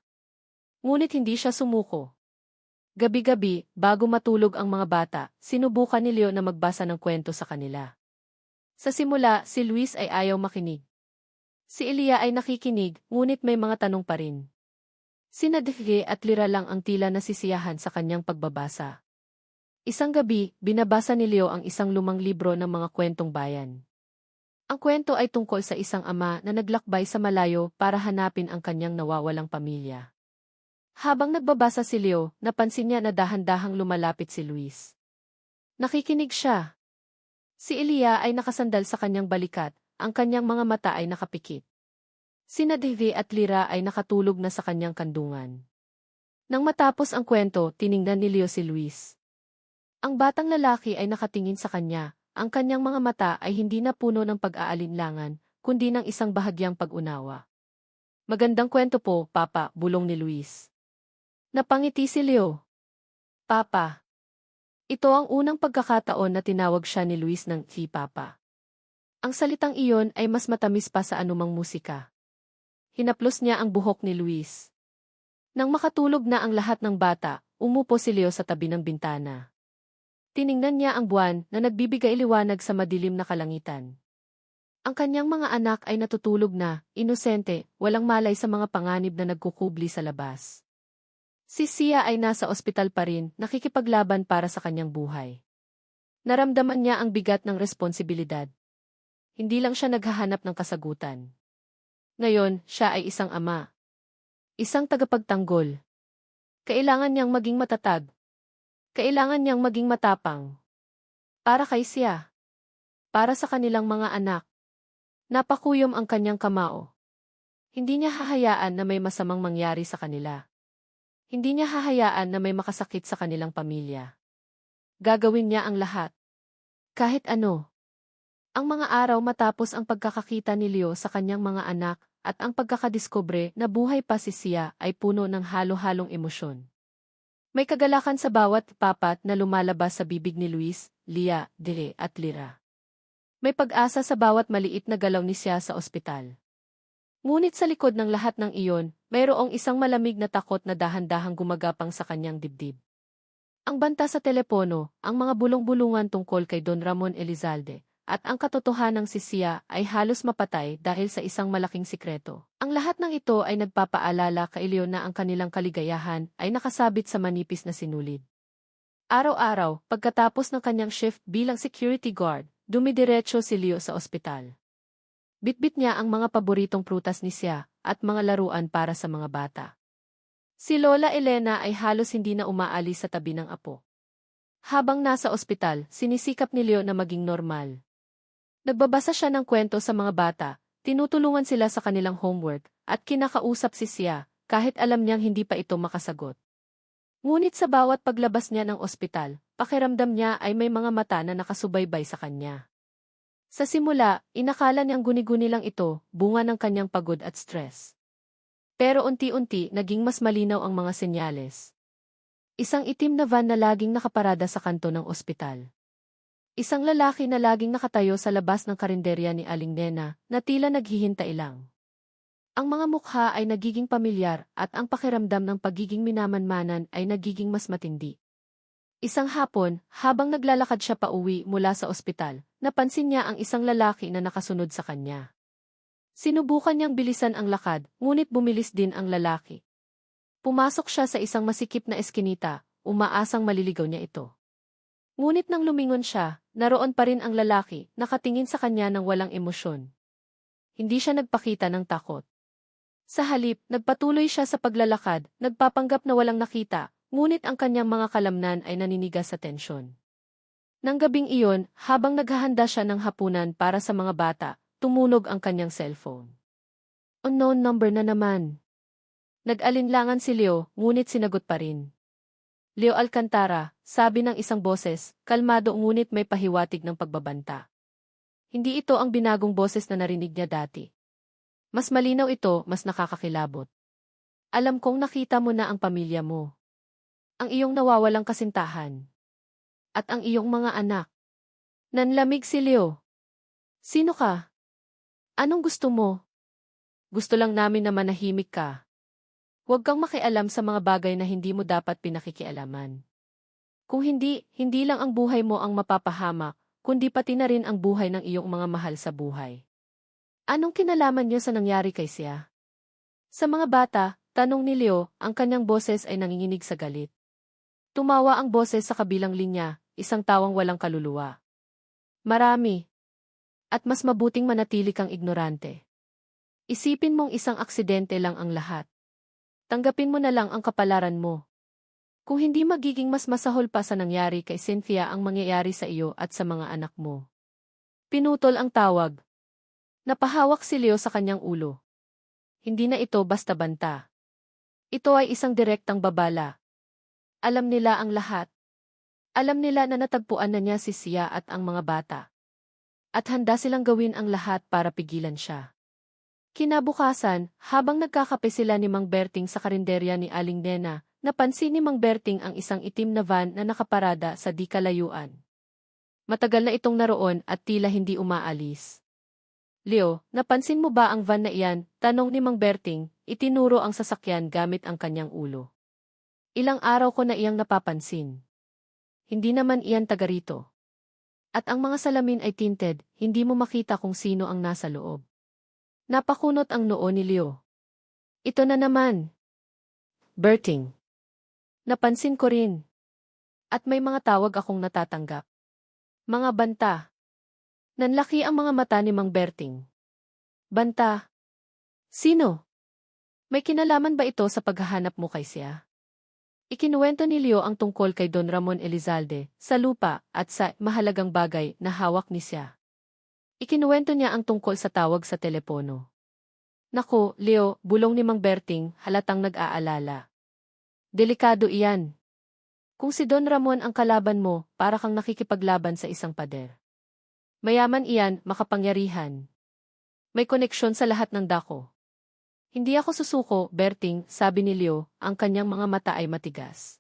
Ngunit hindi siya sumuko. Gabi-gabi, bago matulog ang mga bata, sinubukan ni Leo na magbasa ng kwento sa kanila. Sa simula, si Luis ay ayaw makinig. Si Elia ay nakikinig, ngunit may mga tanong pa rin. Sina Divi at Lira lang ang tila nasisiyahan sa kanyang pagbabasa. Isang gabi, binabasa ni Leo ang isang lumang libro ng mga kwentong bayan. Ang kwento ay tungkol sa isang ama na naglakbay sa malayo para hanapin ang kanyang nawawalang pamilya. Habang nagbabasa si Leo, napansin niya na dahan-dahang lumalapit si Luis. Nakikinig siya. Si Elia ay nakasandal sa kanyang balikat, ang kanyang mga mata ay nakapikit. Sina Divi at Lira ay nakatulog na sa kanyang kandungan. Nang matapos ang kwento, tiningnan ni Leo si Luis. Ang batang lalaki ay nakatingin sa kanya, ang kanyang mga mata ay hindi na puno ng pag-aalinlangan, kundi ng isang bahagyang pag-unawa. Magandang kwento po, Papa, bulong ni Luis. Napangiti si Leo. Papa. Ito ang unang pagkakataon na tinawag siya ni Luis ng si Papa. Ang salitang iyon ay mas matamis pa sa anumang musika. Hinaplos niya ang buhok ni Luis. Nang makatulog na ang lahat ng bata, umupo si Leo sa tabi ng bintana. Tiningnan niya ang buwan na nagbibigay liwanag sa madilim na kalangitan. Ang kanyang mga anak ay natutulog na, inosente, walang malay sa mga panganib na nagkukubli sa labas. Si Sia ay nasa ospital pa rin, nakikipaglaban para sa kanyang buhay. Naramdaman niya ang bigat ng responsibilidad. Hindi lang siya naghahanap ng kasagutan. Ngayon, siya ay isang ama. Isang tagapagtanggol. Kailangan niyang maging matatag. Kailangan niyang maging matapang. Para kay Sia. Para sa kanilang mga anak. Napakuyom ang kanyang kamao. Hindi niya hahayaan na may masamang mangyari sa kanila. Hindi niya hahayaan na may makasakit sa kanilang pamilya. Gagawin niya ang lahat. Kahit ano. Ang mga araw matapos ang pagkakakita ni Leo sa kanyang mga anak at ang pagkakadiskubre na buhay pa si Sia ay puno ng halo-halong emosyon. May kagalakan sa bawat papat na lumalabas sa bibig ni Luis, Lia, Divi at Lira. May pag-asa sa bawat maliit na galaw ni Sia sa ospital. Ngunit sa likod ng lahat ng iyon, mayroong isang malamig na takot na dahan-dahang gumagapang sa kanyang dibdib. Ang banta sa telepono, ang mga bulong-bulungan tungkol kay Don Ramon Elizalde, at ang katotohanang si Sia ay halos mapatay dahil sa isang malaking sikreto. Ang lahat ng ito ay nagpapaalala kay Leo na ang kanilang kaligayahan ay nakasabit sa manipis na sinulid. Araw-araw, pagkatapos ng kanyang shift bilang security guard, dumidiretso si Leo sa ospital. Bitbit niya ang mga paboritong prutas ni Sia at mga laruan para sa mga bata. Si Lola Elena ay halos hindi na umaalis sa tabi ng apo. Habang nasa ospital, sinisikap ni Leo na maging normal. Nagbabasa siya ng kwento sa mga bata, tinutulungan sila sa kanilang homework, at kinakausap si Sia, kahit alam niyang hindi pa ito makasagot. Ngunit sa bawat paglabas niya ng ospital, pakiramdam niya ay may mga mata na nakasubaybay sa kanya. Sa simula, inakala niyang guni-guni lang ito, bunga ng kanyang pagod at stress. Pero unti-unti naging mas malinaw ang mga senyales. Isang itim na van na laging nakaparada sa kanto ng ospital. Isang lalaki na laging nakatayo sa labas ng karinderya ni Aling Nena, na tila naghihintay lang. Ang mga mukha ay nagiging pamilyar at ang pakiramdam ng pagiging minamanmanan ay nagiging mas matindi. Isang hapon, habang naglalakad siya pauwi mula sa ospital, napansin niya ang isang lalaki na nakasunod sa kanya. Sinubukan niyang bilisan ang lakad, ngunit bumilis din ang lalaki. Pumasok siya sa isang masikip na eskinita, umaasang maliligaw niya ito. Ngunit nang lumingon siya, naroon pa rin ang lalaki, nakatingin sa kanya ng walang emosyon. Hindi siya nagpakita ng takot. Sa halip, nagpatuloy siya sa paglalakad, nagpapanggap na walang nakita, ngunit ang kanyang mga kalamnan ay naninigas sa tensyon. Nang gabing iyon, habang naghahanda siya ng hapunan para sa mga bata, tumunog ang kanyang cellphone. Unknown number na naman. Nag-alinlangan si Leo, ngunit sinagot pa rin. Leo Alcantara, sabi ng isang boses, kalmado ngunit may pahiwatig ng pagbabanta. Hindi ito ang binagong boses na narinig niya dati. Mas malinaw ito, mas nakakakilabot. Alam kong nakita mo na ang pamilya mo. Ang iyong nawawalang kasintahan. At ang iyong mga anak. Nanlamig si Leo. Sino ka? Anong gusto mo? Gusto lang namin na manahimik ka. Huwag kang makialam sa mga bagay na hindi mo dapat pinakikialaman. Kung hindi, hindi lang ang buhay mo ang mapapahamak, kundi pati na rin ang buhay ng iyong mga mahal sa buhay. Anong kinalaman niyo sa nangyari kay Sia? Sa mga bata, tanong ni Leo, ang kanyang boses ay nanginginig sa galit. Tumawa ang boses sa kabilang linya, isang tawang walang kaluluwa. Marami. At mas mabuting manatili kang ignorante. Isipin mong isang aksidente lang ang lahat. Tanggapin mo na lang ang kapalaran mo. Kung hindi magiging mas masahol pa sa nangyari kay Cynthia ang mangyayari sa iyo at sa mga anak mo. Pinutol ang tawag. Napahawak si Leo sa kanyang ulo. Hindi na ito basta banta. Ito ay isang direktang babala. Alam nila ang lahat. Alam nila na natagpuan na niya si Sia at ang mga bata. At handa silang gawin ang lahat para pigilan siya. Kinabukasan, habang nagkakape sila ni Mang Berting sa karinderya ni Aling Nena, napansin ni Mang Berting ang isang itim na van na nakaparada sa di kalayuan. Matagal na itong naroon at tila hindi umaalis. Leo, napansin mo ba ang van na iyan? Tanong ni Mang Berting, itinuro ang sasakyan gamit ang kanyang ulo. Ilang araw ko na iyang napapansin. Hindi naman iyan taga rito. At ang mga salamin ay tinted, hindi mo makita kung sino ang nasa loob. Napakunot ang noo ni Leo. Ito na naman. Berting. Napansin ko rin. At may mga tawag akong natatanggap. Mga banta. Nanlaki ang mga mata ni Mang Berting. Banta. Sino? May kinalaman ba ito sa paghahanap mo kay Sia? Ikinuwento ni Leo ang tungkol kay Don Ramon Elizalde, sa lupa, at sa mahalagang bagay na hawak ni Sia. Ikinuwento niya ang tungkol sa tawag sa telepono. Nako, Leo, bulong ni Mang Berting, halatang nag-aalala. Delikado iyan. Kung si Don Ramon ang kalaban mo, para kang nakikipaglaban sa isang pader. Mayaman iyan, makapangyarihan. May koneksyon sa lahat ng dako. Hindi ako susuko, Berting, sabi ni Leo, ang kanyang mga mata ay matigas.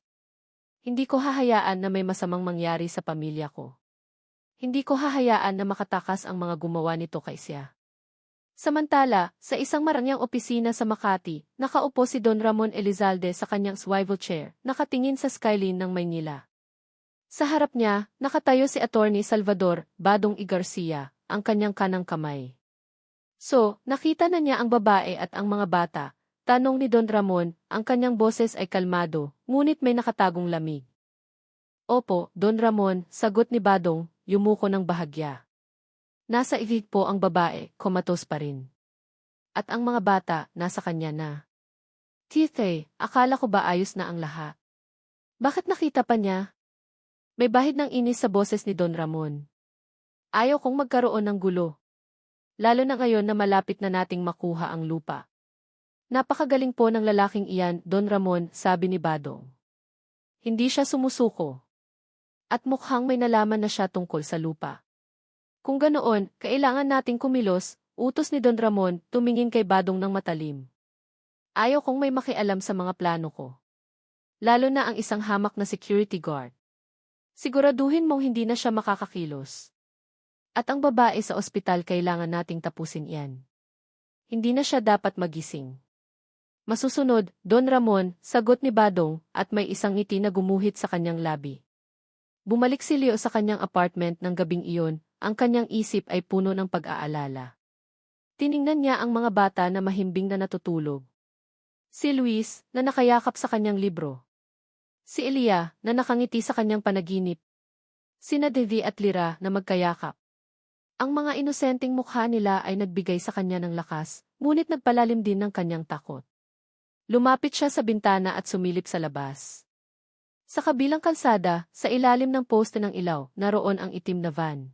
Hindi ko hahayaan na may masamang mangyari sa pamilya ko. Hindi ko hahayaan na makatakas ang mga gumawa nito kay Sia. Samantala, sa isang marangyang opisina sa Makati, nakaupo si Don Ramon Elizalde sa kanyang swivel chair, nakatingin sa skyline ng Maynila. Sa harap niya, nakatayo si Attorney Salvador Badong I. Garcia, ang kanyang kanang kamay. So, nakita na niya ang babae at ang mga bata. Tanong ni Don Ramon, ang kanyang boses ay kalmado, ngunit may nakatagong lamig. Opo, Don Ramon, sagot ni Badong, yumuko ng bahagya. Nasa ilig po ang babae, komatos pa rin. At ang mga bata, nasa kanya na. Tite, akala ko ba ayos na ang lahat? Bakit nakita pa niya? May bahid ng inis sa boses ni Don Ramon. Ayaw kong magkaroon ng gulo. Lalo na ngayon na malapit na nating makuha ang lupa. Napakagaling po ng lalaking iyan, Don Ramon, sabi ni Badong. Hindi siya sumusuko. At mukhang may nalaman na siya tungkol sa lupa. Kung ganoon, kailangan nating kumilos, utos ni Don Ramon, tumingin kay Badong ng matalim. Ayaw kong may makialam sa mga plano ko. Lalo na ang isang hamak na security guard. Siguraduhin mong hindi na siya makakakilos. At ang babae sa ospital kailangan nating tapusin iyan. Hindi na siya dapat magising. Masusunod, Don Ramon, sagot ni Badong, at may isang ngiti na gumuhit sa kanyang labi. Bumalik si Leo sa kanyang apartment ng gabing iyon, ang kanyang isip ay puno ng pag-aalala. Tiningnan niya ang mga bata na mahimbing na natutulog. Si Luis, na nakayakap sa kanyang libro. Si Elia, na nakangiti sa kanyang panaginip. Sina Devi at Lira na magkayakap. Ang mga inosenteng mukha nila ay nagbigay sa kanya ng lakas, ngunit nagpalalim din ng kanyang takot. Lumapit siya sa bintana at sumilip sa labas. Sa kabilang kalsada, sa ilalim ng poste ng ilaw, naroon ang itim na van.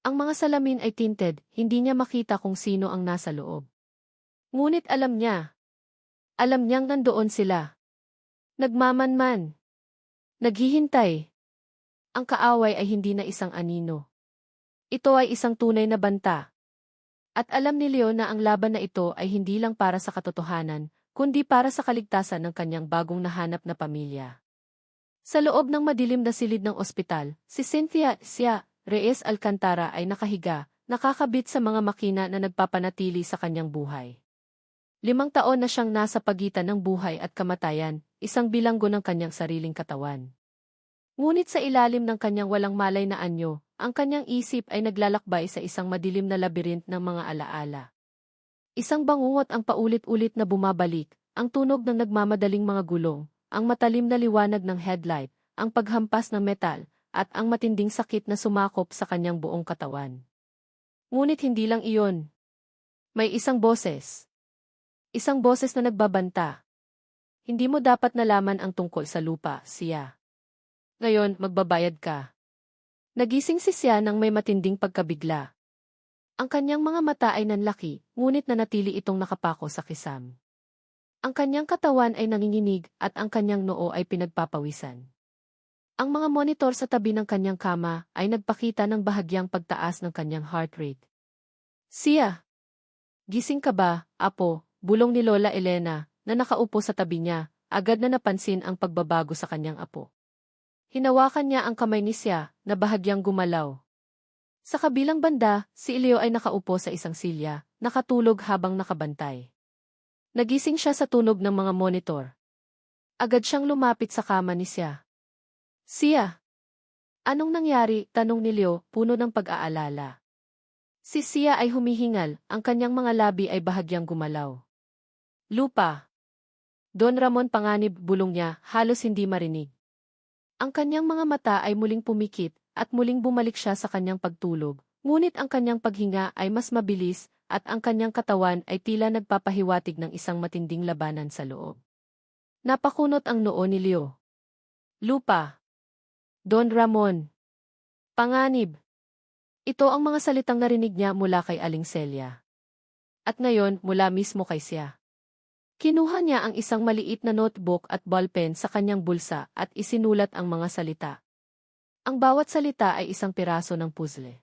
Ang mga salamin ay tinted, hindi niya makita kung sino ang nasa loob. Ngunit alam niya. Alam niyang nandoon sila. Nagmamanman. Naghihintay. Ang kaaway ay hindi na isang anino. Ito ay isang tunay na banta. At alam ni Leo na ang laban na ito ay hindi lang para sa katotohanan, kundi para sa kaligtasan ng kanyang bagong nahanap na pamilya. Sa loob ng madilim na silid ng ospital, si Cynthia Reyes Alcantara ay nakahiga, nakakabit sa mga makina na nagpapanatili sa kanyang buhay. 5 taon na siyang nasa pagitan ng buhay at kamatayan, isang bilanggo ng kanyang sariling katawan. Ngunit sa ilalim ng kanyang walang malay na anyo, ang kanyang isip ay naglalakbay sa isang madilim na labirint ng mga alaala. Isang bangungot ang paulit-ulit na bumabalik, ang tunog ng nagmamadaling mga gulong, ang matalim na liwanag ng headlight, ang paghampas ng metal, at ang matinding sakit na sumakop sa kanyang buong katawan. Ngunit hindi lang iyon. May isang boses. Isang boses na nagbabanta. Hindi mo dapat nalaman ang tungkol sa lupa, siya. Ngayon, magbabayad ka. Nagising si siya nang may matinding pagkabigla. Ang kanyang mga mata ay nanlaki, ngunit nanatili itong nakapako sa kisam. Ang kanyang katawan ay nanginginig at ang kanyang noo ay pinagpapawisan. Ang mga monitor sa tabi ng kanyang kama ay nagpakita ng bahagyang pagtaas ng kanyang heart rate. Siya! Gising ka ba, apo? Bulong ni Lola Elena, na nakaupo sa tabi niya, agad na napansin ang pagbabago sa kanyang apo. Hinawakan niya ang kamay ni siya, na bahagyang gumalaw. Sa kabilang banda, si Leo ay nakaupo sa isang silya, nakatulog habang nakabantay. Nagising siya sa tunog ng mga monitor. Agad siyang lumapit sa kama ni siya. Siya! Anong nangyari? Tanong ni Leo, puno ng pag-aalala. Si siya ay humihingal, ang kanyang mga labi ay bahagyang gumalaw. Lupa! Don Ramon panganib, bulong niya, halos hindi marinig. Ang kanyang mga mata ay muling pumikit, at muling bumalik siya sa kanyang pagtulog, ngunit ang kanyang paghinga ay mas mabilis, at ang kanyang katawan ay tila nagpapahiwatig ng isang matinding labanan sa loob. Napakunot ang noo ni Leo. Lupa! Don Ramon! Panganib! Ito ang mga salitang narinig niya mula kay Aling Celia. At ngayon, mula mismo kay siya. Kinuha niya ang isang maliit na notebook at ballpen sa kanyang bulsa at isinulat ang mga salita. Ang bawat salita ay isang piraso ng puzzle.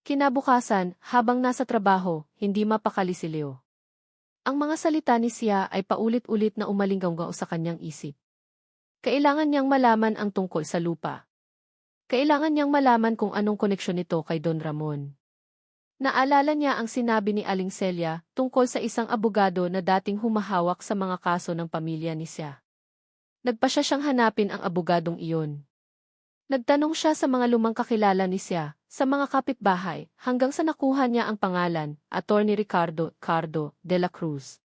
Kinabukasan, habang nasa trabaho, hindi mapakali si Leo. Ang mga salita ni siya ay paulit-ulit na umalinggaw sa kanyang isip. Kailangan niyang malaman ang tungkol sa lupa. Kailangan niyang malaman kung anong koneksyon nito kay Don Ramon. Naalala niya ang sinabi ni Aling Celia tungkol sa isang abogado na dating humahawak sa mga kaso ng pamilya ni siya. Nagpasya siyang hanapin ang abogadong iyon. Nagtanong siya sa mga lumang kakilala ni siya, sa mga kapitbahay, hanggang sa nakuha niya ang pangalan, Attorney Ricardo Cardo de la Cruz.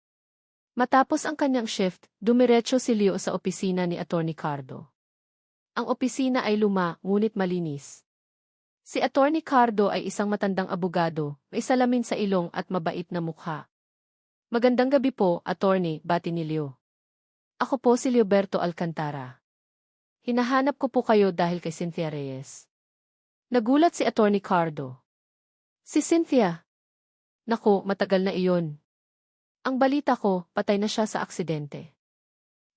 Matapos ang kanyang shift, dumiretso si Leo sa opisina ni Attorney Cardo. Ang opisina ay luma, ngunit malinis. Si Attorney Cardo ay isang matandang abogado, may salamin sa ilong at mabait na mukha. Magandang gabi po, Attorney, bati ni Leo. Ako po si Leoberto Alcantara. Hinahanap ko po kayo dahil kay Cynthia Reyes. Nagulat si Attorney Cardo. Si Cynthia? Naku, matagal na iyon. Ang balita ko, patay na siya sa aksidente.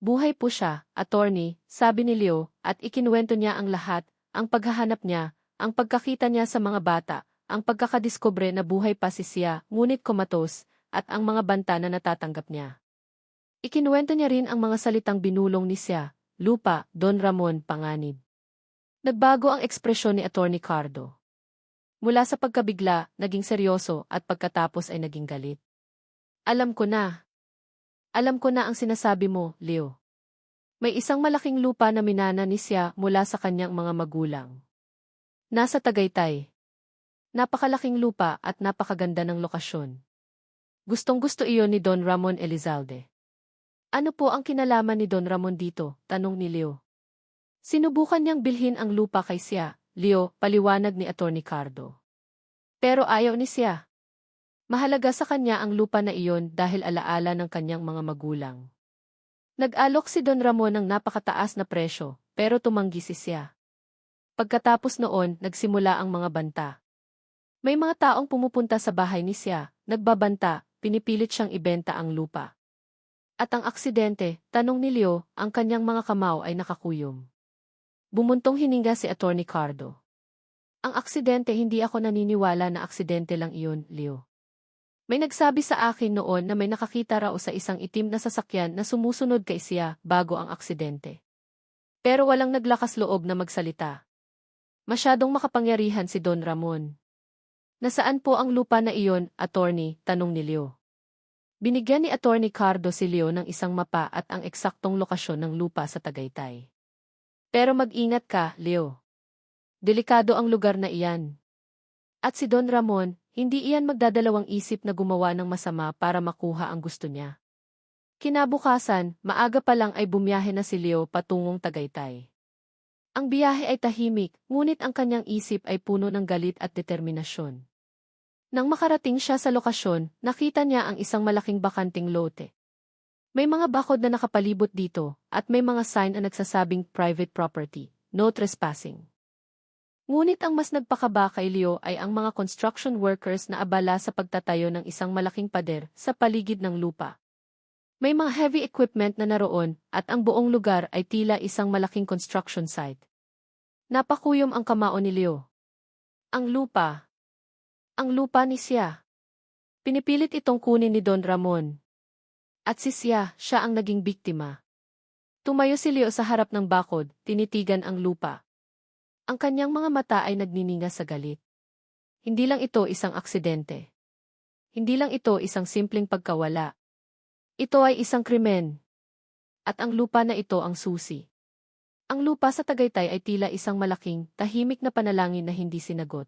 Buhay po siya, Attorney, sabi ni Leo, at ikinuwento niya ang lahat, ang paghahanap niya, ang pagkakita niya sa mga bata, ang pagkakadiskubre na buhay pa si siya, ngunit komatos, at ang mga banta na natatanggap niya. Ikinuwento niya rin ang mga salitang binulong ni siya, lupa, Don Ramon, panganib. Nagbago ang ekspresyon ni Attorney Cardo. Mula sa pagkabigla, naging seryoso at pagkatapos ay naging galit. Alam ko na. Alam ko na ang sinasabi mo, Leo. May isang malaking lupa na minana ni siya mula sa kanyang mga magulang. Nasa Tagaytay. Napakalaking lupa at napakaganda ng lokasyon. Gustong-gusto iyon ni Don Ramon Elizalde. Ano po ang kinalaman ni Don Ramon dito? Tanong ni Leo. Sinubukan niyang bilhin ang lupa kay siya, Leo, paliwanag ni Attorney Cardo. Pero ayaw ni siya. Mahalaga sa kanya ang lupa na iyon dahil alaala ng kanyang mga magulang. Nag-alok si Don Ramon ng napakataas na presyo, pero tumanggi si siya. Pagkatapos noon, nagsimula ang mga banta. May mga taong pumupunta sa bahay ni siya, nagbabanta, pinipilit siyang ibenta ang lupa. At ang aksidente, tanong ni Leo, ang kanyang mga kamao ay nakakuyom. Bumuntong hininga si Attorney Cardo. Ang aksidente, hindi ako naniniwala na aksidente lang iyon, Leo. May nagsabi sa akin noon na may nakakita raw sa isang itim na sasakyan na sumusunod kay siya bago ang aksidente. Pero walang naglakas loob na magsalita. Masyadong makapangyarihan si Don Ramon. Nasaan po ang lupa na iyon, Attorney? Tanong ni Leo. Binigyan ni Attorney Cardo si Leo ng isang mapa at ang eksaktong lokasyon ng lupa sa Tagaytay. Pero mag-ingat ka, Leo. Delikado ang lugar na iyan. At si Don Ramon, hindi iyan magdadalawang isip na gumawa ng masama para makuha ang gusto niya. Kinabukasan, maaga pa lang ay bumiyahe na si Leo patungong Tagaytay. Ang biyahe ay tahimik, ngunit ang kanyang isip ay puno ng galit at determinasyon. Nang makarating siya sa lokasyon, nakita niya ang isang malaking bakanting lote. May mga bakod na nakapalibot dito, at may mga sign na nagsasabing private property, no trespassing. Ngunit ang mas nagpakaba kay Leo ay ang mga construction workers na abala sa pagtatayo ng isang malaking pader sa paligid ng lupa. May mga heavy equipment na naroon, at ang buong lugar ay tila isang malaking construction site. Napakuyom ang kamao ni Leo. Ang lupa. Ang lupa ni siya. Pinipilit itong kunin ni Don Ramon. At si siya ang naging biktima. Tumayo si Leo sa harap ng bakod, tinitigan ang lupa. Ang kanyang mga mata ay nagnininga sa galit. Hindi lang ito isang aksidente. Hindi lang ito isang simpleng pagkawala. Ito ay isang krimen. At ang lupa na ito ang susi. Ang lupa sa Tagaytay ay tila isang malaking, tahimik na panalangin na hindi sinagot.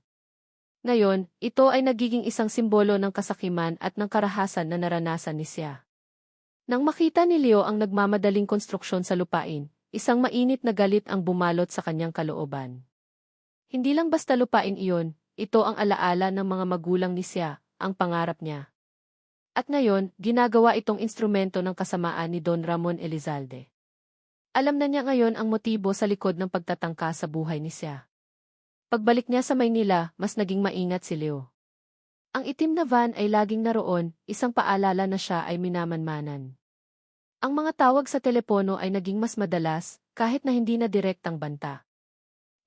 Ngayon, ito ay nagiging isang simbolo ng kasakiman at ng karahasan na naranasan ni siya. Nang makita ni Leo ang nagmamadaling konstruksyon sa lupain, isang mainit na galit ang bumalot sa kanyang kalooban. Hindi lang basta lupain iyon, ito ang alaala ng mga magulang ni siya, ang pangarap niya. At ngayon, ginagawa itong instrumento ng kasamaan ni Don Ramon Elizalde. Alam na niya ngayon ang motibo sa likod ng pagtatangka sa buhay ni siya. Pagbalik niya sa Maynila, mas naging maingat si Leo. Ang itim na van ay laging naroon, isang paalala na siya ay minamanmanan. Ang mga tawag sa telepono ay naging mas madalas, kahit na hindi na direktang banta.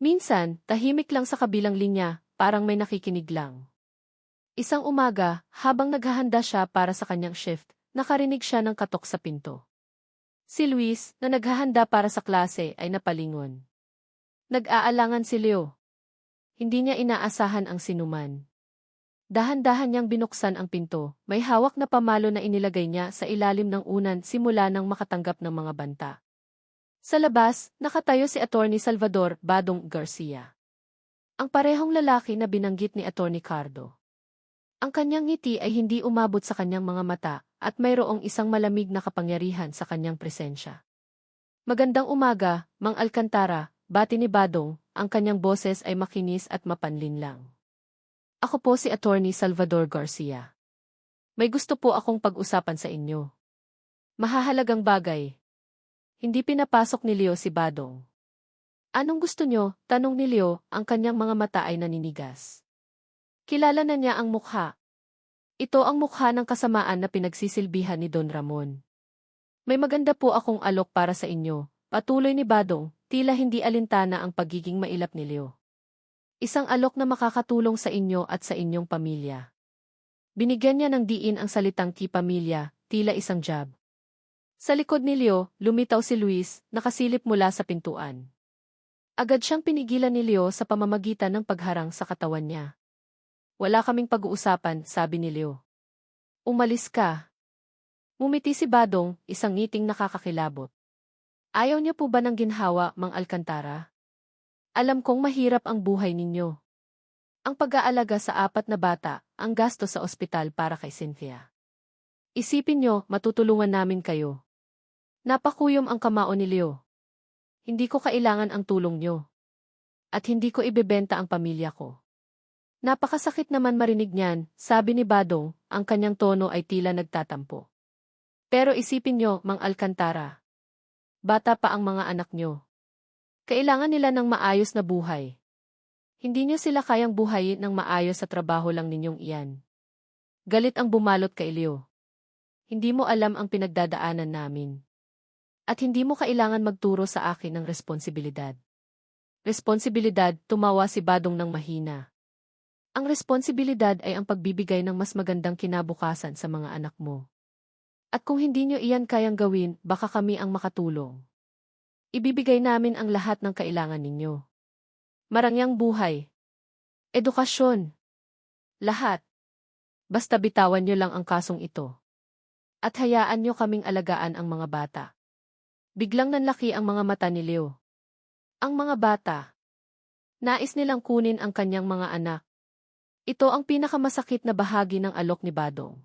Minsan, tahimik lang sa kabilang linya, parang may nakikinig lang. Isang umaga, habang naghahanda siya para sa kanyang shift, nakarinig siya ng katok sa pinto. Si Luis, na naghahanda para sa klase, ay napalingon. Nag-aalangan si Leo. Hindi niya inaasahan ang sinuman. Dahan-dahan niyang binuksan ang pinto, may hawak na pamalo na inilagay niya sa ilalim ng unan simula nang makatanggap ng mga banta. Sa labas, nakatayo si Attorney Salvador Badong Garcia. Ang parehong lalaki na binanggit ni Attorney Cardo. Ang kanyang ngiti ay hindi umabot sa kanyang mga mata at mayroong isang malamig na kapangyarihan sa kanyang presensya. Magandang umaga, Mang Alcantara, bati ni Badong, ang kanyang boses ay makinis at mapanlinlang. Ako po si Attorney Salvador Garcia. May gusto po akong pag-usapan sa inyo. Mahahalagang bagay. Hindi pinapasok ni Leo si Badong. Anong gusto nyo? Tanong ni Leo, ang kanyang mga mata ay naninigas. Kilala na niya ang mukha. Ito ang mukha ng kasamaan na pinagsisilbihan ni Don Ramon. May maganda po akong alok para sa inyo, patuloy ni Badong, tila hindi alintana ang pagiging mailap ni Leo. Isang alok na makakatulong sa inyo at sa inyong pamilya. Binigyan niya ng diin ang salitang ki-pamilya, tila isang jab. Sa likod ni Leo, lumitaw si Luis, nakasilip mula sa pintuan. Agad siyang pinigilan ni Leo sa pamamagitan ng pagharang sa katawan niya. Wala kaming pag-uusapan, sabi ni Leo. Umalis ka. Ngumiti si Badong, isang ngiting nakakakilabot. Ayaw niya po ba ng ginhawa, Mang Alcantara? Alam kong mahirap ang buhay ninyo. Ang pag-aalaga sa 4 na bata, ang gasto sa ospital para kay Cynthia. Isipin niyo, matutulungan namin kayo. Napakuyom ang kamao ni Leo. Hindi ko kailangan ang tulong niyo. At hindi ko ibebenta ang pamilya ko. Napakasakit naman marinig niyan, sabi ni Badong, ang kanyang tono ay tila nagtatampo. Pero isipin niyo, Mang Alcantara. Bata pa ang mga anak niyo. Kailangan nila ng maayos na buhay. Hindi niyo sila kayang buhayin ng maayos sa trabaho lang ninyong iyan. Galit ang bumalot kay Leo. Hindi mo alam ang pinagdadaanan namin. At hindi mo kailangan magturo sa akin ng responsibilidad. Responsibilidad, tumawa si Badong ng mahina. Ang responsibilidad ay ang pagbibigay ng mas magandang kinabukasan sa mga anak mo. At kung hindi nyo iyan kayang gawin, baka kami ang makatulong. Ibibigay namin ang lahat ng kailangan ninyo. Marangyang buhay. Edukasyon. Lahat. Basta bitawan nyo lang ang kasong ito. At hayaan nyo kaming alagaan ang mga bata. Biglang nanlaki ang mga mata ni Leo. Ang mga bata. Nais nilang kunin ang kanyang mga anak. Ito ang pinakamasakit na bahagi ng alok ni Badong.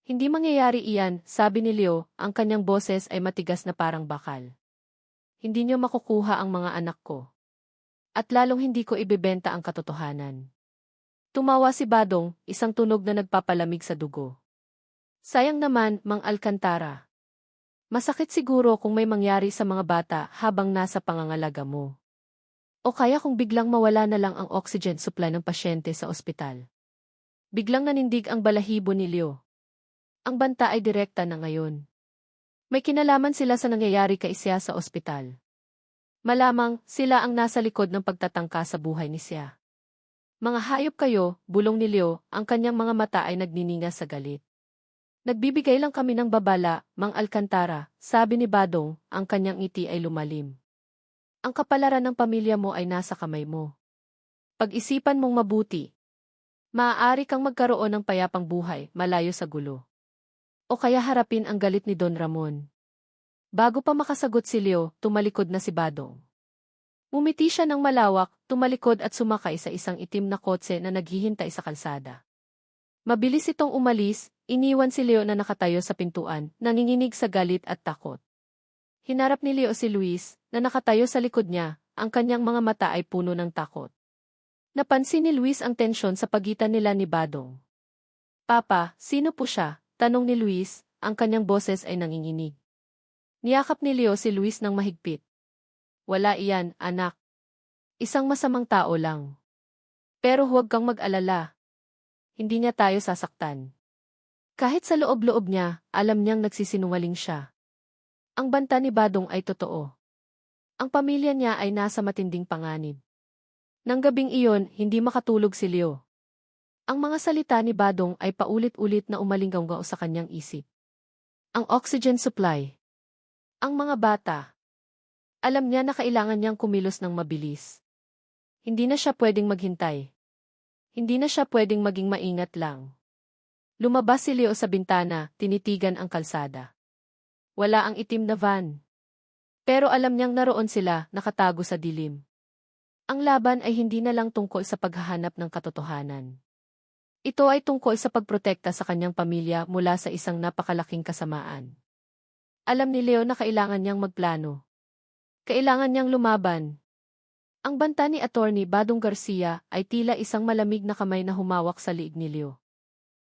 Hindi mangyayari iyan, sabi ni Leo, ang kanyang boses ay matigas na parang bakal. Hindi niyo makukuha ang mga anak ko. At lalong hindi ko ibebenta ang katotohanan. Tumawa si Badong, isang tunog na nagpapalamig sa dugo. Sayang naman, Mang Alcantara. Masakit siguro kung may mangyari sa mga bata habang nasa pangangalaga mo. O kaya kung biglang mawala na lang ang oxygen supply ng pasyente sa ospital. Biglang nanindig ang balahibo ni Leo. Ang banta ay direkta na ngayon. May kinalaman sila sa nangyayari kay Sia sa ospital. Malamang sila ang nasa likod ng pagtatangka sa buhay ni Sia. Mga hayop kayo, bulong ni Leo, ang kanyang mga mata ay nagniningas sa galit. Nagbibigay lang kami ng babala, Mang Alcantara, sabi ni Badong, ang kanyang ngiti ay lumalim. Ang kapalaran ng pamilya mo ay nasa kamay mo. Pag-isipan mong mabuti. Maaari kang magkaroon ng payapang buhay, malayo sa gulo. O kaya harapin ang galit ni Don Ramon. Bago pa makasagot si Leo, tumalikod na si Badong. Umiti siya ng malawak, tumalikod at sumakay sa isang itim na kotse na naghihintay sa kalsada. Mabilis itong umalis, iniwan si Leo na nakatayo sa pintuan, nanginginig sa galit at takot. Hinarap ni Leo si Luis, na nakatayo sa likod niya, ang kanyang mga mata ay puno ng takot. Napansin ni Luis ang tensyon sa pagitan nila ni Badong. Papa, sino po siya? Tanong ni Luis, ang kanyang boses ay nanginginig. Niyakap ni Leo si Luis ng mahigpit. Wala iyan, anak. Isang masamang tao lang. Pero huwag kang mag-alala. Hindi niya tayo sasaktan. Kahit sa loob-loob niya, alam niyang nagsisinungaling siya. Ang banta ni Badong ay totoo. Ang pamilya niya ay nasa matinding panganib. Nang gabing iyon, hindi makatulog si Leo. Ang mga salita ni Badong ay paulit-ulit na umalinggaw sa kanyang isip. Ang oxygen supply. Ang mga bata. Alam niya na kailangan niyang kumilos ng mabilis. Hindi na siya pwedeng maghintay. Hindi na siya pwedeng maging maingat lang. Lumabas si Leo sa bintana, tinitigan ang kalsada. Wala ang itim na van. Pero alam niyang naroon sila, nakatago sa dilim. Ang laban ay hindi na lang tungkol sa paghahanap ng katotohanan. Ito ay tungkol sa pagprotekta sa kanyang pamilya mula sa isang napakalaking kasamaan. Alam ni Leo na kailangan niyang magplano. Kailangan niyang lumaban. Ang banta ni Attorney Badong Garcia ay tila isang malamig na kamay na humawak sa liig ni Leo.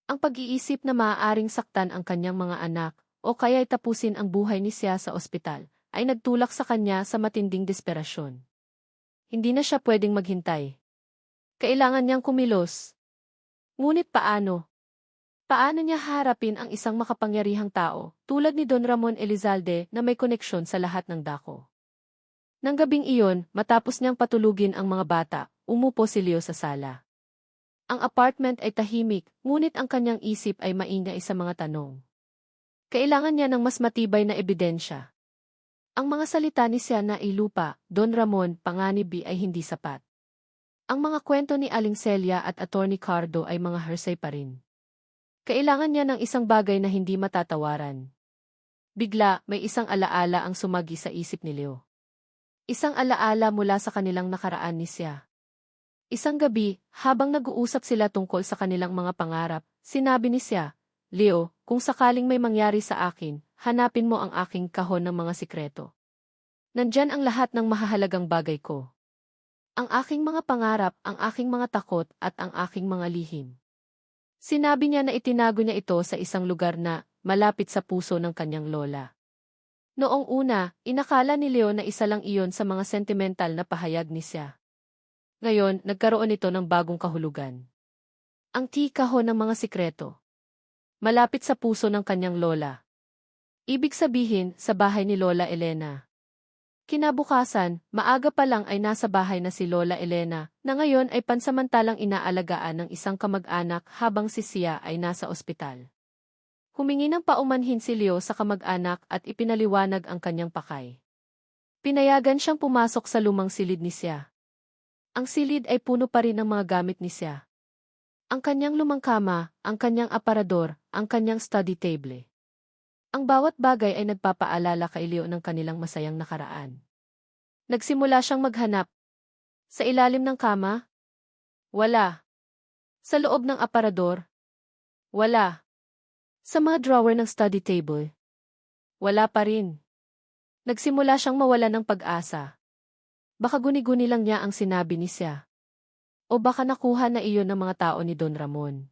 Ang pag-iisip na maaaring saktan ang kanyang mga anak o kaya'y tapusin ang buhay ni siya sa ospital ay nagtulak sa kanya sa matinding desperasyon. Hindi na siya pwedeng maghintay. Kailangan niyang kumilos. Ngunit paano? Paano niya harapin ang isang makapangyarihang tao tulad ni Don Ramon Elizalde na may koneksyon sa lahat ng dako? Nang gabing iyon, matapos niyang patulugin ang mga bata, umupo si Leo sa sala. Ang apartment ay tahimik, ngunit ang kanyang isip ay maingay sa mga tanong. Kailangan niya ng mas matibay na ebidensya. Ang mga salita ni Siana Ilupa, Don Ramon, Panganibi ay hindi sapat. Ang mga kwento ni Aling Celia at Attorney Cardo ay mga hearsay pa rin. Kailangan niya ng isang bagay na hindi matatawaran. Bigla, may isang alaala ang sumagi sa isip ni Leo. Isang alaala mula sa kanilang nakaraan ni siya. Isang gabi, habang nag-uusap sila tungkol sa kanilang mga pangarap, sinabi ni siya, "Leo, kung sakaling may mangyari sa akin, hanapin mo ang aking kahon ng mga sikreto. Nandyan ang lahat ng mahahalagang bagay ko. Ang aking mga pangarap, ang aking mga takot, at ang aking mga lihim." Sinabi niya na itinago niya ito sa isang lugar na malapit sa puso ng kanyang lola. Noong una, inakala ni Leo na isa lang iyon sa mga sentimental na pahayag ni siya. Ngayon, nagkaroon ito ng bagong kahulugan. Ang kahon ng mga sikreto. Malapit sa puso ng kanyang lola. Ibig sabihin, sa bahay ni Lola Elena. Kinabukasan, maaga pa lang ay nasa bahay na si Lola Elena, na ngayon ay pansamantalang inaalagaan ng isang kamag-anak habang si Sia ay nasa ospital. Humingi ng paumanhin si Leo sa kamag-anak at ipinaliwanag ang kanyang pakay. Pinayagan siyang pumasok sa lumang silid ni Sia. Ang silid ay puno pa rin ng mga gamit ni Sia. Ang kanyang lumang kama, ang kanyang aparador, ang kanyang study table. Ang bawat bagay ay nagpapaalala kay Leo ng kanilang masayang nakaraan. Nagsimula siyang maghanap. Sa ilalim ng kama? Wala. Sa loob ng aparador? Wala. Sa mga drawer ng study table? Wala pa rin. Nagsimula siyang mawala ng pag-asa. Baka guni-guni lang niya ang sinabi ni siya. O baka nakuha na iyon ng mga tao ni Don Ramon.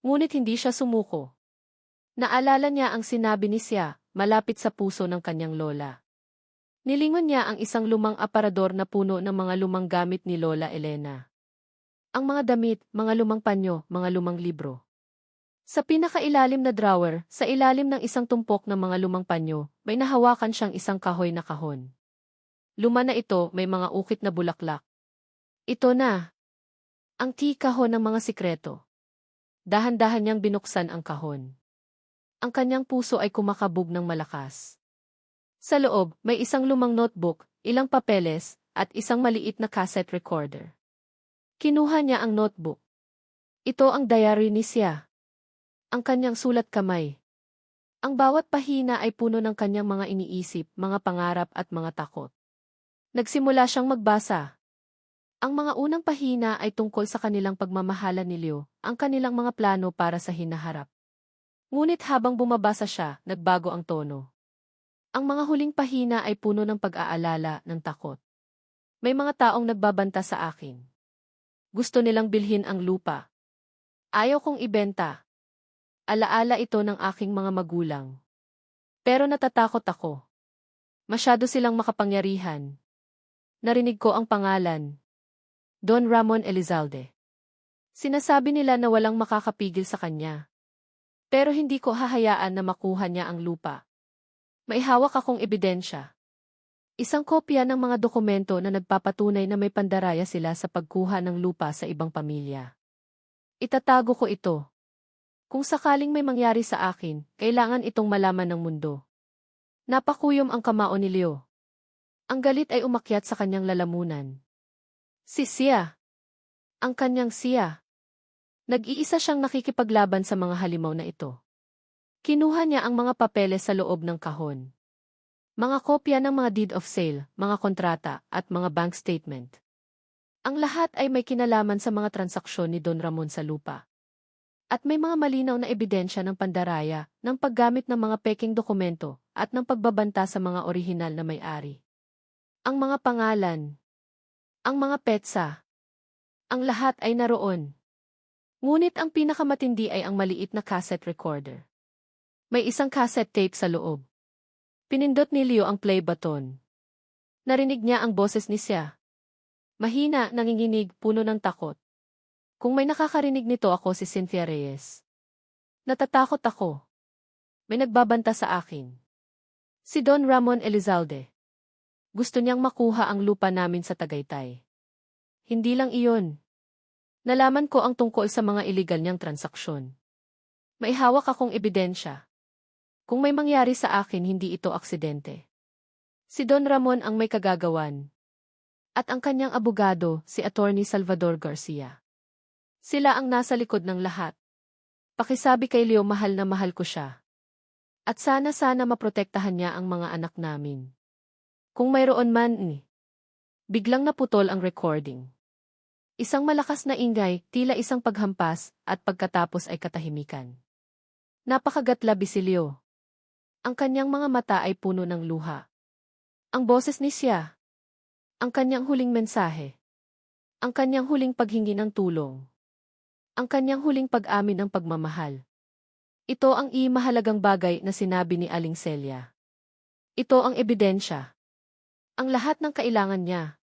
Ngunit hindi siya sumuko. Naalala niya ang sinabi ni siya, malapit sa puso ng kanyang lola. Nilingon niya ang isang lumang aparador na puno ng mga lumang gamit ni Lola Elena. Ang mga damit, mga lumang panyo, mga lumang libro. Sa pinakailalim na drawer, sa ilalim ng isang tumpok ng mga lumang panyo, may nahawakan siyang isang kahoy na kahon. Luma na ito, may mga ukit na bulaklak. Ito na. Ang kahon ng mga sikreto. Dahan-dahan niyang binuksan ang kahon. Ang kanyang puso ay kumakabog ng malakas. Sa loob, may isang lumang notebook, ilang papeles, at isang maliit na cassette recorder. Kinuha niya ang notebook. Ito ang diary ni siya. Ang kanyang sulat kamay. Ang bawat pahina ay puno ng kanyang mga iniisip, mga pangarap at mga takot. Nagsimula siyang magbasa. Ang mga unang pahina ay tungkol sa kanilang pagmamahalan ni Leo, ang kanilang mga plano para sa hinaharap. Ngunit habang bumabasa siya, nagbago ang tono. Ang mga huling pahina ay puno ng pag-aalala, ng takot. May mga taong nagbabanta sa akin. Gusto nilang bilhin ang lupa. Ayaw kong ibenta. Alaala ito ng aking mga magulang. Pero natatakot ako. Masyado silang makapangyarihan. Narinig ko ang pangalan. Don Ramon Elizalde. Sinasabi nila na walang makakapigil sa kanya. Pero hindi ko hahayaan na makuha niya ang lupa. May hawak akong ebidensya. Isang kopya ng mga dokumento na nagpapatunay na may pandaraya sila sa pagkuha ng lupa sa ibang pamilya. Itatago ko ito. Kung sakaling may mangyari sa akin, kailangan itong malaman ng mundo. Napakuyom ang kamao ni Leo. Ang galit ay umakyat sa kanyang lalamunan. Si Sia. Ang kanyang Sia. Nag-iisa siyang nakikipaglaban sa mga halimaw na ito. Kinuha niya ang mga papeles sa loob ng kahon. Mga kopya ng mga deed of sale, mga kontrata, at mga bank statement. Ang lahat ay may kinalaman sa mga transaksyon ni Don Ramon sa lupa. At may mga malinaw na ebidensya ng pandaraya, ng paggamit ng mga peking dokumento, at ng pagbabanta sa mga orihinal na may-ari. Ang mga pangalan, ang mga petsa, ang lahat ay naroon. Ngunit ang pinakamatindi ay ang maliit na cassette recorder. May isang cassette tape sa loob. Pinindot ni Leo ang play button. Narinig niya ang boses ni Sia. Mahina, nanginginig, puno ng takot. Kung may nakakarinig nito ako si Cynthia Reyes. Natatakot ako. May nagbabanta sa akin. Si Don Ramon Elizalde. Gusto niyang makuha ang lupa namin sa Tagaytay. Hindi lang iyon. Nalaman ko ang tungkol sa mga illegal niyang transaksyon. May hawak akong ebidensya. Kung may mangyari sa akin, hindi ito aksidente. Si Don Ramon ang may kagagawan. At ang kanyang abogado, si Attorney Salvador Garcia. Sila ang nasa likod ng lahat. Pakisabi kay Leo mahal na mahal ko siya. At sana maprotektahan niya ang mga anak namin. Kung mayroon man biglang naputol ang recording. Isang malakas na ingay, tila isang paghampas, at pagkatapos ay katahimikan. Napakagatlabi si Leo. Ang kanyang mga mata ay puno ng luha. Ang boses ni Sia. Ang kanyang huling mensahe. Ang kanyang huling paghingi ng tulong. Ang kanyang huling pag-amin ng pagmamahal. Ito ang mahalagang bagay na sinabi ni Aling Celia. Ito ang ebidensya. Ang lahat ng kailangan niya.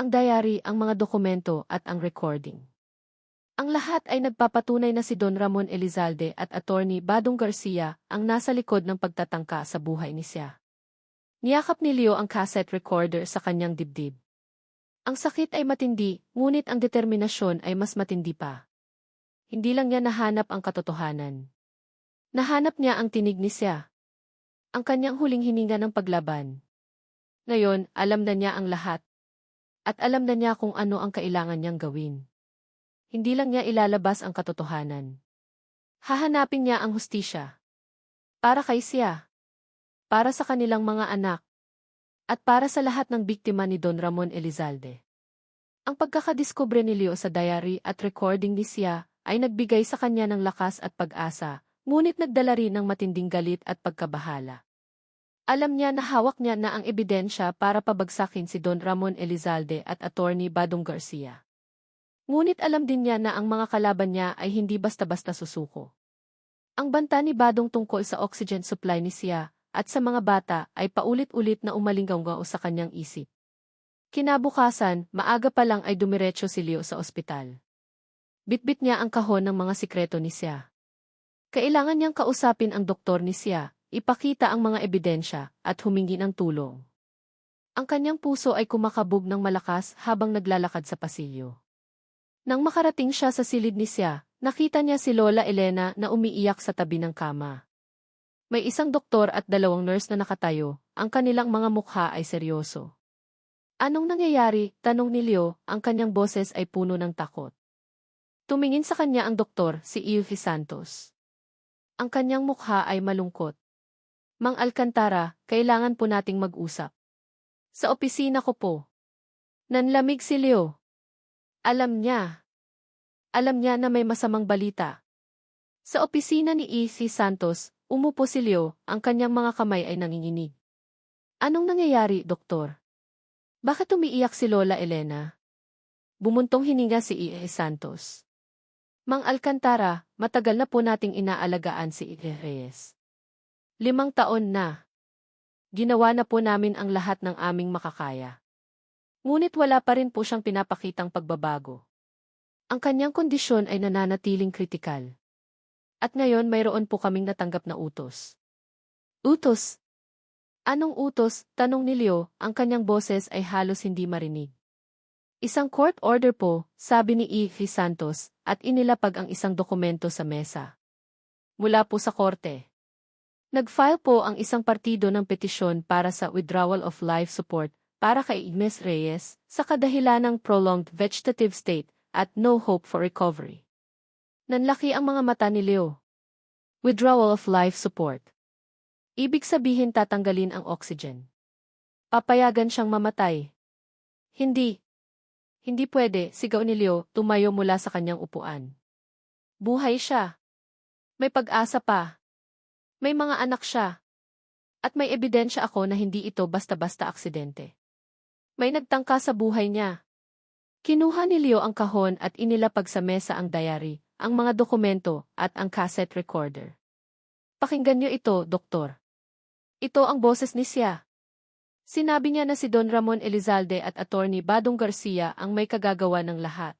Ang diary, ang mga dokumento at ang recording. Ang lahat ay nagpapatunay na si Don Ramon Elizalde at Attorney Badong Garcia ang nasa likod ng pagtatangka sa buhay ni Sia. Niyakap ni Leo ang cassette recorder sa kanyang dibdib. Ang sakit ay matindi, ngunit ang determinasyon ay mas matindi pa. Hindi lang niya nahanap ang katotohanan. Nahanap niya ang tinig ni Sia. Ang kanyang huling hininga ng paglaban. Ngayon, alam na niya ang lahat. At alam na niya kung ano ang kailangan niyang gawin. Hindi lang niya ilalabas ang katotohanan. Hahanapin niya ang hustisya. Para kay Sia. Para sa kanilang mga anak. At para sa lahat ng biktima ni Don Ramon Elizalde. Ang pagkakadiskubre ni Leo sa diary at recording ni Sia ay nagbigay sa kanya ng lakas at pag-asa, ngunit nagdala rin ng matinding galit at pagkabahala. Alam niya na hawak niya na ang ebidensya para pabagsakin si Don Ramon Elizalde at Attorney Badong Garcia. Ngunit alam din niya na ang mga kalaban niya ay hindi basta-basta susuko. Ang banta ni Badong tungkol sa oxygen supply ni Sia at sa mga bata ay paulit-ulit na umalinggaw sa kanyang isip. Kinabukasan, maaga pa lang ay dumiretso si Leo sa ospital. Bitbit niya ang kahon ng mga sikreto ni Sia. Kailangan niyang kausapin ang doktor ni Sia, ipakita ang mga ebidensya, at humingi ng tulong. Ang kanyang puso ay kumakabog ng malakas habang naglalakad sa pasilyo. Nang makarating siya sa silid ni Sia, nakita niya si Lola Elena na umiiyak sa tabi ng kama. May isang doktor at 2 nurse na nakatayo, ang kanilang mga mukha ay seryoso. Anong nangyayari? Tanong ni Leo, ang kanyang boses ay puno ng takot. Tumingin sa kanya ang doktor, si Ivy Santos. Ang kanyang mukha ay malungkot. Mang Alcantara, kailangan po nating mag-usap. Sa opisina ko po. Nanlamig si Leo. Alam niya. Alam niya na may masamang balita. Sa opisina ni E.C. Santos, umupo si Leo, ang kanyang mga kamay ay nanginginig. Anong nangyayari, doktor? Bakit umiiyak si Lola Elena? Bumuntong hininga si E.C. Santos. Mang Alcantara, matagal na po nating inaalagaan si E.C. Reyes. 5 taon na. Ginawa na po namin ang lahat ng aming makakaya. Ngunit wala pa rin po siyang pinapakitang pagbabago. Ang kanyang kondisyon ay nananatiling kritikal. At ngayon mayroon po kaming natanggap na utos. Utos? Anong utos? Tanong ni Leo, ang kanyang boses ay halos hindi marinig. Isang court order po, sabi ni E.F. Santos, at inilapag ang isang dokumento sa mesa. Mula po sa korte. Nag-file po ang isang partido ng petisyon para sa withdrawal of life support para kay Igmes Reyes sa kadahilanang prolonged vegetative state at no hope for recovery. Nanlaki ang mga mata ni Leo. Withdrawal of life support. Ibig sabihin tatanggalin ang oxygen. Papayagan siyang mamatay. Hindi. Hindi pwede, sigaw ni Leo, tumayo mula sa kanyang upuan. Buhay siya. May pag-asa pa. May mga anak siya. At may ebidensya ako na hindi ito basta-basta aksidente. May nagtangka sa buhay niya. Kinuha ni Leo ang kahon at inilapag sa mesa ang diary, ang mga dokumento, at ang cassette recorder. Pakinggan niyo ito, Doktor. Ito ang boses ni Sia. Sinabi niya na si Don Ramon Elizalde at Attorney Badong Garcia ang may kagagawa ng lahat.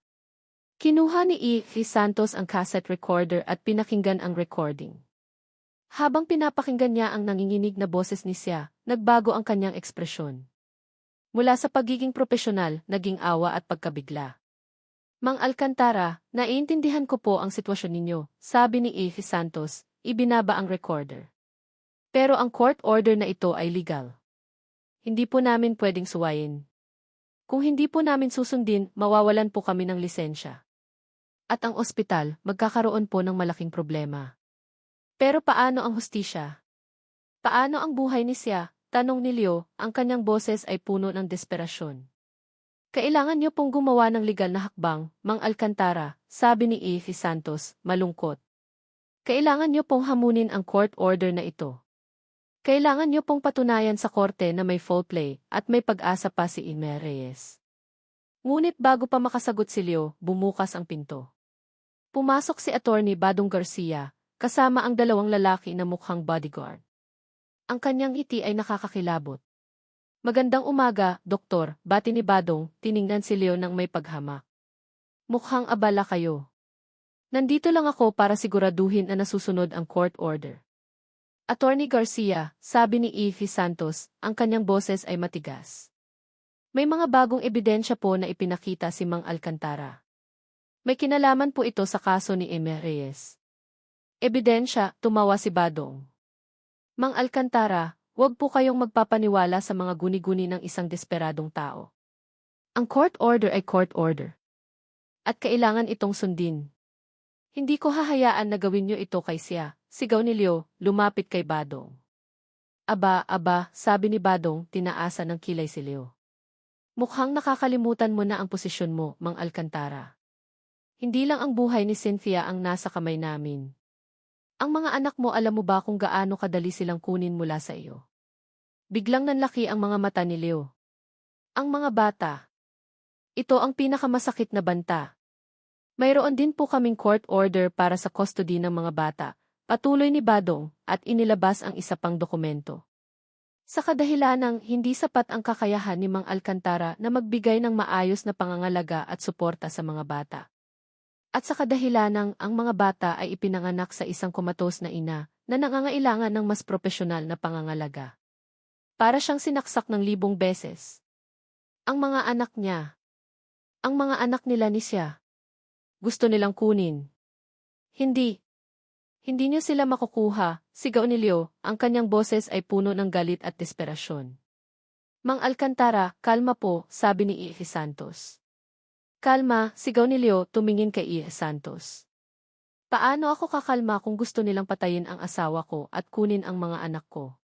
Kinuha ni E. Santos ang cassette recorder at pinakinggan ang recording. Habang pinapakinggan niya ang nanginginig na boses ni Sia, nagbago ang kanyang ekspresyon. Mula sa pagiging propesyonal, naging awa at pagkabigla. Mang Alcantara, naiintindihan ko po ang sitwasyon ninyo, sabi ni E. Santos, ibinaba ang recorder. Pero ang court order na ito ay legal. Hindi po namin pwedeng suwayin. Kung hindi po namin susundin, mawawalan po kami ng lisensya. At ang ospital, magkakaroon po ng malaking problema. Pero paano ang hustisya? Paano ang buhay ni Sia? Tanong ni Leo, ang kanyang boses ay puno ng desperasyon. Kailangan niyo pong gumawa ng legal na hakbang, Mang Alcantara, sabi ni E. Santos, malungkot. Kailangan niyo pong hamunin ang court order na ito. Kailangan niyo pong patunayan sa korte na may foul play at may pag-asa pa si Ime Reyes. Ngunit bago pa makasagot si Leo, bumukas ang pinto. Pumasok si Attorney Badong Garcia, kasama ang dalawang lalaki na mukhang bodyguard. Ang kanyang ngiti ay nakakakilabot. Magandang umaga, Doktor, bati ni Badong, tiningnan si Leo ng may paghamak. Mukhang abala kayo. Nandito lang ako para siguraduhin na nasusunod ang court order. Attorney Garcia, sabi ni E. Santos, ang kanyang boses ay matigas. May mga bagong ebidensya po na ipinakita si Mang Alcantara. May kinalaman po ito sa kaso ni Ime Reyes. Ebidensya, tumawa si Badong. Mang Alcantara, huwag po kayong magpapaniwala sa mga guni-guni ng isang desperadong tao. Ang court order ay court order. At kailangan itong sundin. Hindi ko hahayaan na gawin niyo ito kay Sia, sigaw ni Leo, lumapit kay Badong. Aba, sabi ni Badong, tinaasa ng kilay si Leo. Mukhang nakakalimutan mo na ang posisyon mo, Mang Alcantara. Hindi lang ang buhay ni Cynthia ang nasa kamay namin. Ang mga anak mo, alam mo ba kung gaano kadali silang kunin mula sa iyo? Biglang nanlaki ang mga mata ni Leo. Ang mga bata. Ito ang pinakamasakit na banta. Mayroon din po kaming court order para sa custody ng mga bata, patuloy ni Badong, at inilabas ang isa pang dokumento. Sa kadahilanang hindi sapat ang kakayahan ni Mang Alcantara na magbigay ng maayos na pangangalaga at suporta sa mga bata. At sa kadahilanang ang mga bata ay ipinanganak sa isang komatos na ina na nangangailangan ng mas propesyonal na pangangalaga. Para siyang sinaksak ng 1,000 beses. Ang mga anak niya. Ang mga anak nila ni Sia. Gusto nilang kunin. Hindi. Hindi niyo sila makukuha, sigaw ni Leo, ang kanyang boses ay puno ng galit at desperasyon. Mang Alcantara, kalma po, sabi ni E. Santos. Kalma, sigaw ni Leo, tumingin kay E. Santos. Paano ako kakalma kung gusto nilang patayin ang asawa ko at kunin ang mga anak ko?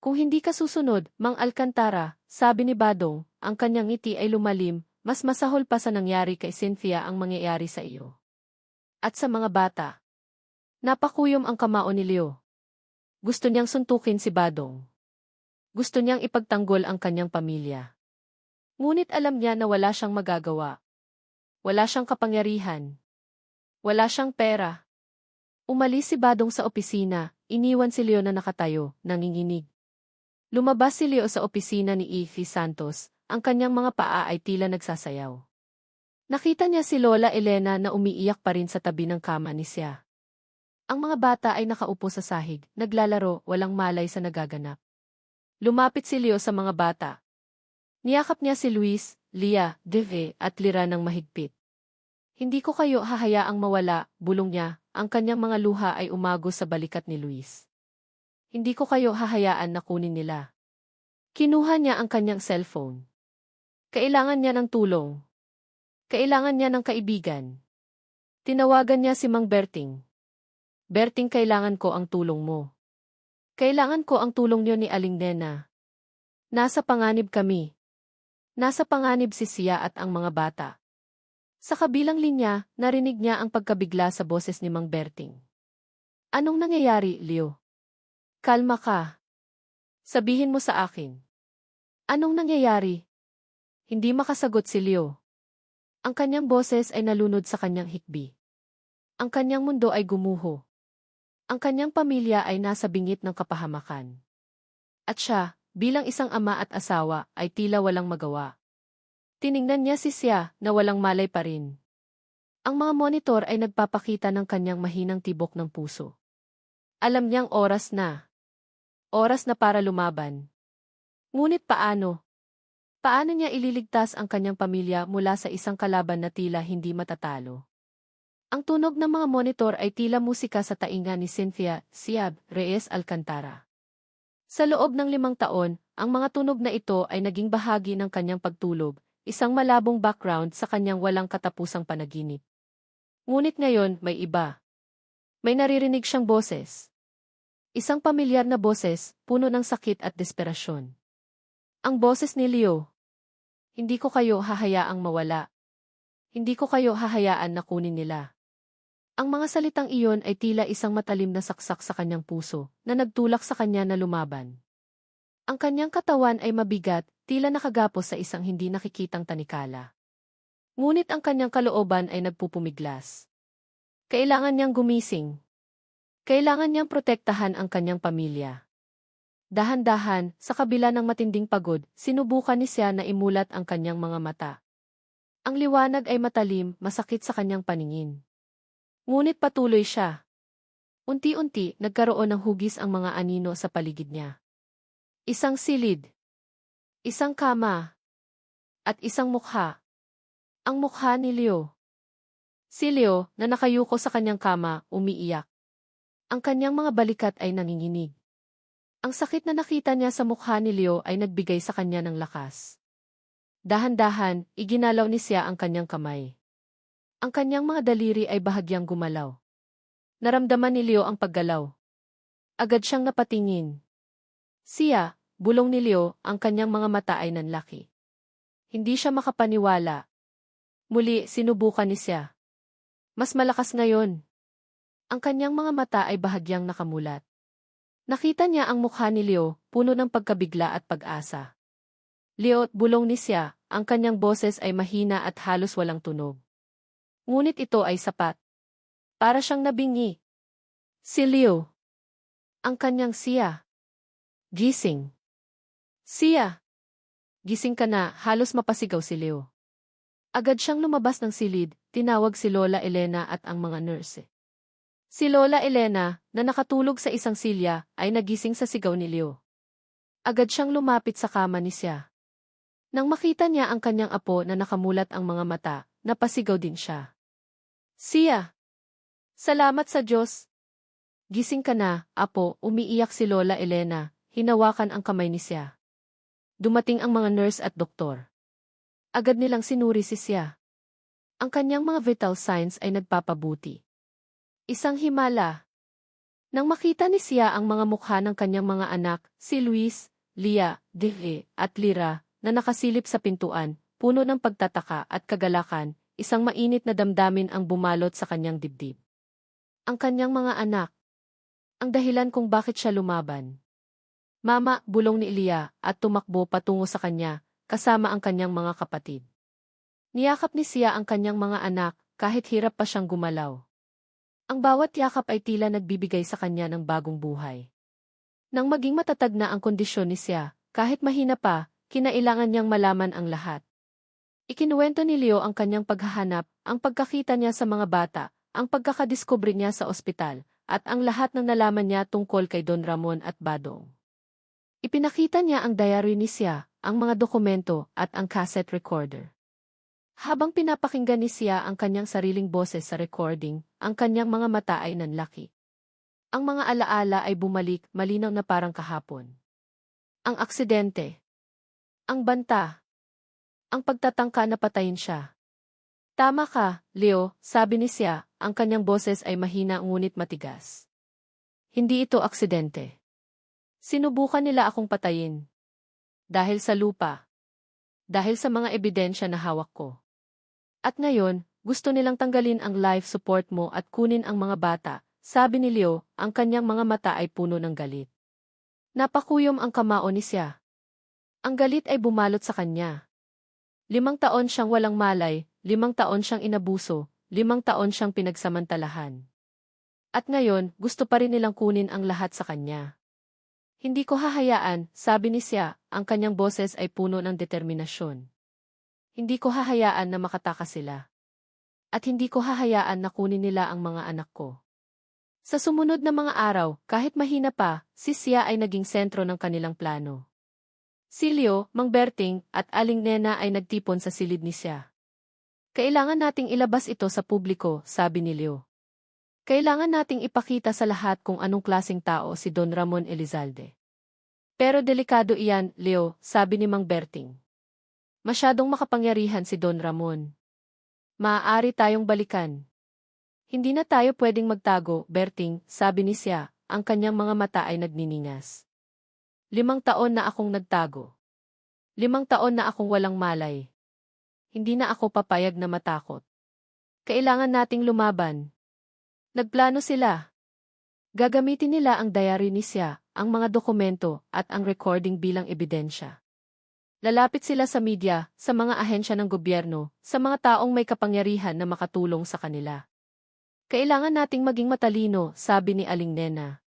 Kung hindi ka susunod, Mang Alcantara, sabi ni Badong, ang kanyang ngiti ay lumalim, mas masahol pa sa nangyari kay Cynthia ang mangyayari sa iyo. At sa mga bata. Napakuyom ang kamao ni Leo. Gusto niyang suntukin si Badong. Gusto niyang ipagtanggol ang kanyang pamilya. Ngunit alam niya na wala siyang magagawa. Wala siyang kapangyarihan. Wala siyang pera. Umalis si Badong sa opisina, iniwan si Leo na nakatayo, nanginginig. Lumabas si Leo sa opisina ni E. Santos, ang kanyang mga paa ay tila nagsasayaw. Nakita niya si Lola Elena na umiiyak pa rin sa tabi ng kama ni Sia. Ang mga bata ay nakaupo sa sahig, naglalaro, walang malay sa nagaganap. Lumapit si Leo sa mga bata. Niyakap niya si Luis, Lia, Deve, at Lira ng mahigpit. Hindi ko kayo hahayaang mawala, bulong niya, ang kanyang mga luha ay umagos sa balikat ni Luis. Hindi ko kayo hahayaan na kunin nila. Kinuha niya ang kanyang cellphone. Kailangan niya ng tulong. Kailangan niya ng kaibigan. Tinawagan niya si Mang Berting. Berting, kailangan ko ang tulong mo. Kailangan ko ang tulong niyo ni Aling Nena. Nasa panganib kami. Nasa panganib si Sia at ang mga bata. Sa kabilang linya, narinig niya ang pagkabigla sa boses ni Mang Berting. Anong nangyayari, Leo? Kalma ka. Sabihin mo sa akin. Anong nangyayari? Hindi makasagot si Leo. Ang kanyang boses ay nalunod sa kanyang hikbi. Ang kanyang mundo ay gumuho. Ang kanyang pamilya ay nasa bingit ng kapahamakan. At siya, bilang isang ama at asawa, ay tila walang magawa. Tiningnan niya si Sia na walang malay pa rin. Ang mga monitor ay nagpapakita ng kanyang mahinang tibok ng puso. Alam niyang oras na. Oras na para lumaban. Ngunit paano? Paano niya ililigtas ang kanyang pamilya mula sa isang kalaban na tila hindi matatalo? Ang tunog ng mga monitor ay tila musika sa tainga ni Cynthia Siab Reyes Alcantara. Sa loob ng 5 taon, ang mga tunog na ito ay naging bahagi ng kanyang pagtulog, isang malabong background sa kanyang walang katapusang panaginip. Ngunit ngayon, may iba. May naririnig siyang boses. Isang pamilyar na boses, puno ng sakit at desperasyon. Ang boses ni Leo. Hindi ko kayo hahayaang mawala. Hindi ko kayo hahayaan na kunin nila. Ang mga salitang iyon ay tila isang matalim na saksak sa kanyang puso, na nagtulak sa kanya na lumaban. Ang kanyang katawan ay mabigat, tila nakagapos sa isang hindi nakikitang tanikala. Ngunit ang kanyang kalooban ay nagpupumiglas. Kailangan niyang gumising. Kailangan niyang protektahan ang kanyang pamilya. Dahan-dahan, sa kabila ng matinding pagod, sinubukan ni Sia na imulat ang kanyang mga mata. Ang liwanag ay matalim, masakit sa kanyang paningin. Ngunit patuloy siya. Unti-unti, nagkaroon ng hugis ang mga anino sa paligid niya. Isang silid. Isang kama. At isang mukha. Ang mukha ni Leo. Si Leo, na nakayuko sa kanyang kama, umiiyak. Ang kanyang mga balikat ay nanginginig. Ang sakit na nakita niya sa mukha ni Leo ay nagbigay sa kanya ng lakas. Dahan-dahan, iginalaw ni Sia ang kanyang kamay. Ang kanyang mga daliri ay bahagyang gumalaw. Naramdaman ni Leo ang paggalaw. Agad siyang napatingin. Sia, bulong ni Leo, ang kanyang mga mata ay nanlaki. Hindi siya makapaniwala. Muli, sinubukan ni Sia. Mas malakas ngayon. Ang kanyang mga mata ay bahagyang nakamulat. Nakita niya ang mukha ni Leo, puno ng pagkabigla at pag-asa. Leo, bulong ni Sia, ang kanyang boses ay mahina at halos walang tunog. Ngunit ito ay sapat. Para siyang nabingi. Si Leo. Ang kanyang Sia. Gising. Sia. Gising ka na, halos mapasigaw si Leo. Agad siyang lumabas ng silid, tinawag si Lola Elena at ang mga nurse. Si Lola Elena, na nakatulog sa isang silya, ay nagising sa sigaw ni Leo. Agad siyang lumapit sa kama ni Sia. Nang makita niya ang kanyang apo na nakamulat ang mga mata, napasigaw din siya. Sia! Salamat sa Diyos! Gising ka na, apo, umiiyak si Lola Elena, hinawakan ang kamay ni Sia. Dumating ang mga nurse at doktor. Agad nilang sinuri si Sia. Ang kanyang mga vital signs ay nagpapabuti. Isang himala. Nang makita ni Sia ang mga mukha ng kanyang mga anak, si Luis, Lia, Dehe, at Lira, na nakasilip sa pintuan, puno ng pagtataka at kagalakan, isang mainit na damdamin ang bumalot sa kanyang dibdib. Ang kanyang mga anak. Ang dahilan kung bakit siya lumaban. Mama, bulong ni Lia, at tumakbo patungo sa kanya, kasama ang kanyang mga kapatid. Niyakap ni Sia ang kanyang mga anak, kahit hirap pa siyang gumalaw. Ang bawat yakap ay tila nagbibigay sa kanya ng bagong buhay. Nang maging matatag na ang kondisyon ni Sia, kahit mahina pa, kinailangan niyang malaman ang lahat. Ikinuwento ni Leo ang kanyang paghahanap, ang pagkakita niya sa mga bata, ang pagkakadiskubre niya sa ospital, at ang lahat ng nalaman niya tungkol kay Don Ramon at Badong. Ipinakita niya ang diary ni Sia, ang mga dokumento, at ang cassette recorder. Habang pinapakinggan ni Sia ang kanyang sariling boses sa recording, ang kanyang mga mata ay nanlaki. Ang mga alaala ay bumalik, malinaw na parang kahapon. Ang aksidente. Ang banta. Ang pagtatangka na patayin siya. Tama ka, Leo, sabi ni Sia, ang kanyang boses ay mahina ngunit matigas. Hindi ito aksidente. Sinubukan nila akong patayin. Dahil sa lupa. Dahil sa mga ebidensya na hawak ko. At ngayon, gusto nilang tanggalin ang life support mo at kunin ang mga bata, sabi ni Leo, ang kanyang mga mata ay puno ng galit. Napakuyom ang kamao ni siya. Ang galit ay bumalot sa kanya. 5 taon siyang walang malay, 5 taon siyang inabuso, 5 taon siyang pinagsamantalahan. At ngayon, gusto pa rin nilang kunin ang lahat sa kanya. Hindi ko hahayaan, sabi ni siya, ang kanyang boses ay puno ng determinasyon. Hindi ko hahayaan na makatakas sila. At hindi ko hahayaan na kunin nila ang mga anak ko. Sa sumunod na mga araw, kahit mahina pa, si siya ay naging sentro ng kanilang plano. Si Leo, Mang Berting, at Aling Nena ay nagtipon sa silid ni siya. Kailangan nating ilabas ito sa publiko, sabi ni Leo. Kailangan nating ipakita sa lahat kung anong klaseng tao si Don Ramon Elizalde. Pero delikado iyan, Leo, sabi ni Mang Berting. Masyadong makapangyarihan si Don Ramon. Maaari tayong balikan. Hindi na tayo pwedeng magtago, Berting, sabi ni siya, ang kanyang mga mata ay nagniningas. 5 taon na akong nagtago. 5 taon na akong walang malay. Hindi na ako papayag na matakot. Kailangan nating lumaban. Nagplano sila. Gagamitin nila ang diary ni siya, ang mga dokumento, at ang recording bilang ebidensya. Lalapit sila sa media, sa mga ahensya ng gobyerno, sa mga taong may kapangyarihan na makatulong sa kanila. Kailangan nating maging matalino, sabi ni Aling Nena.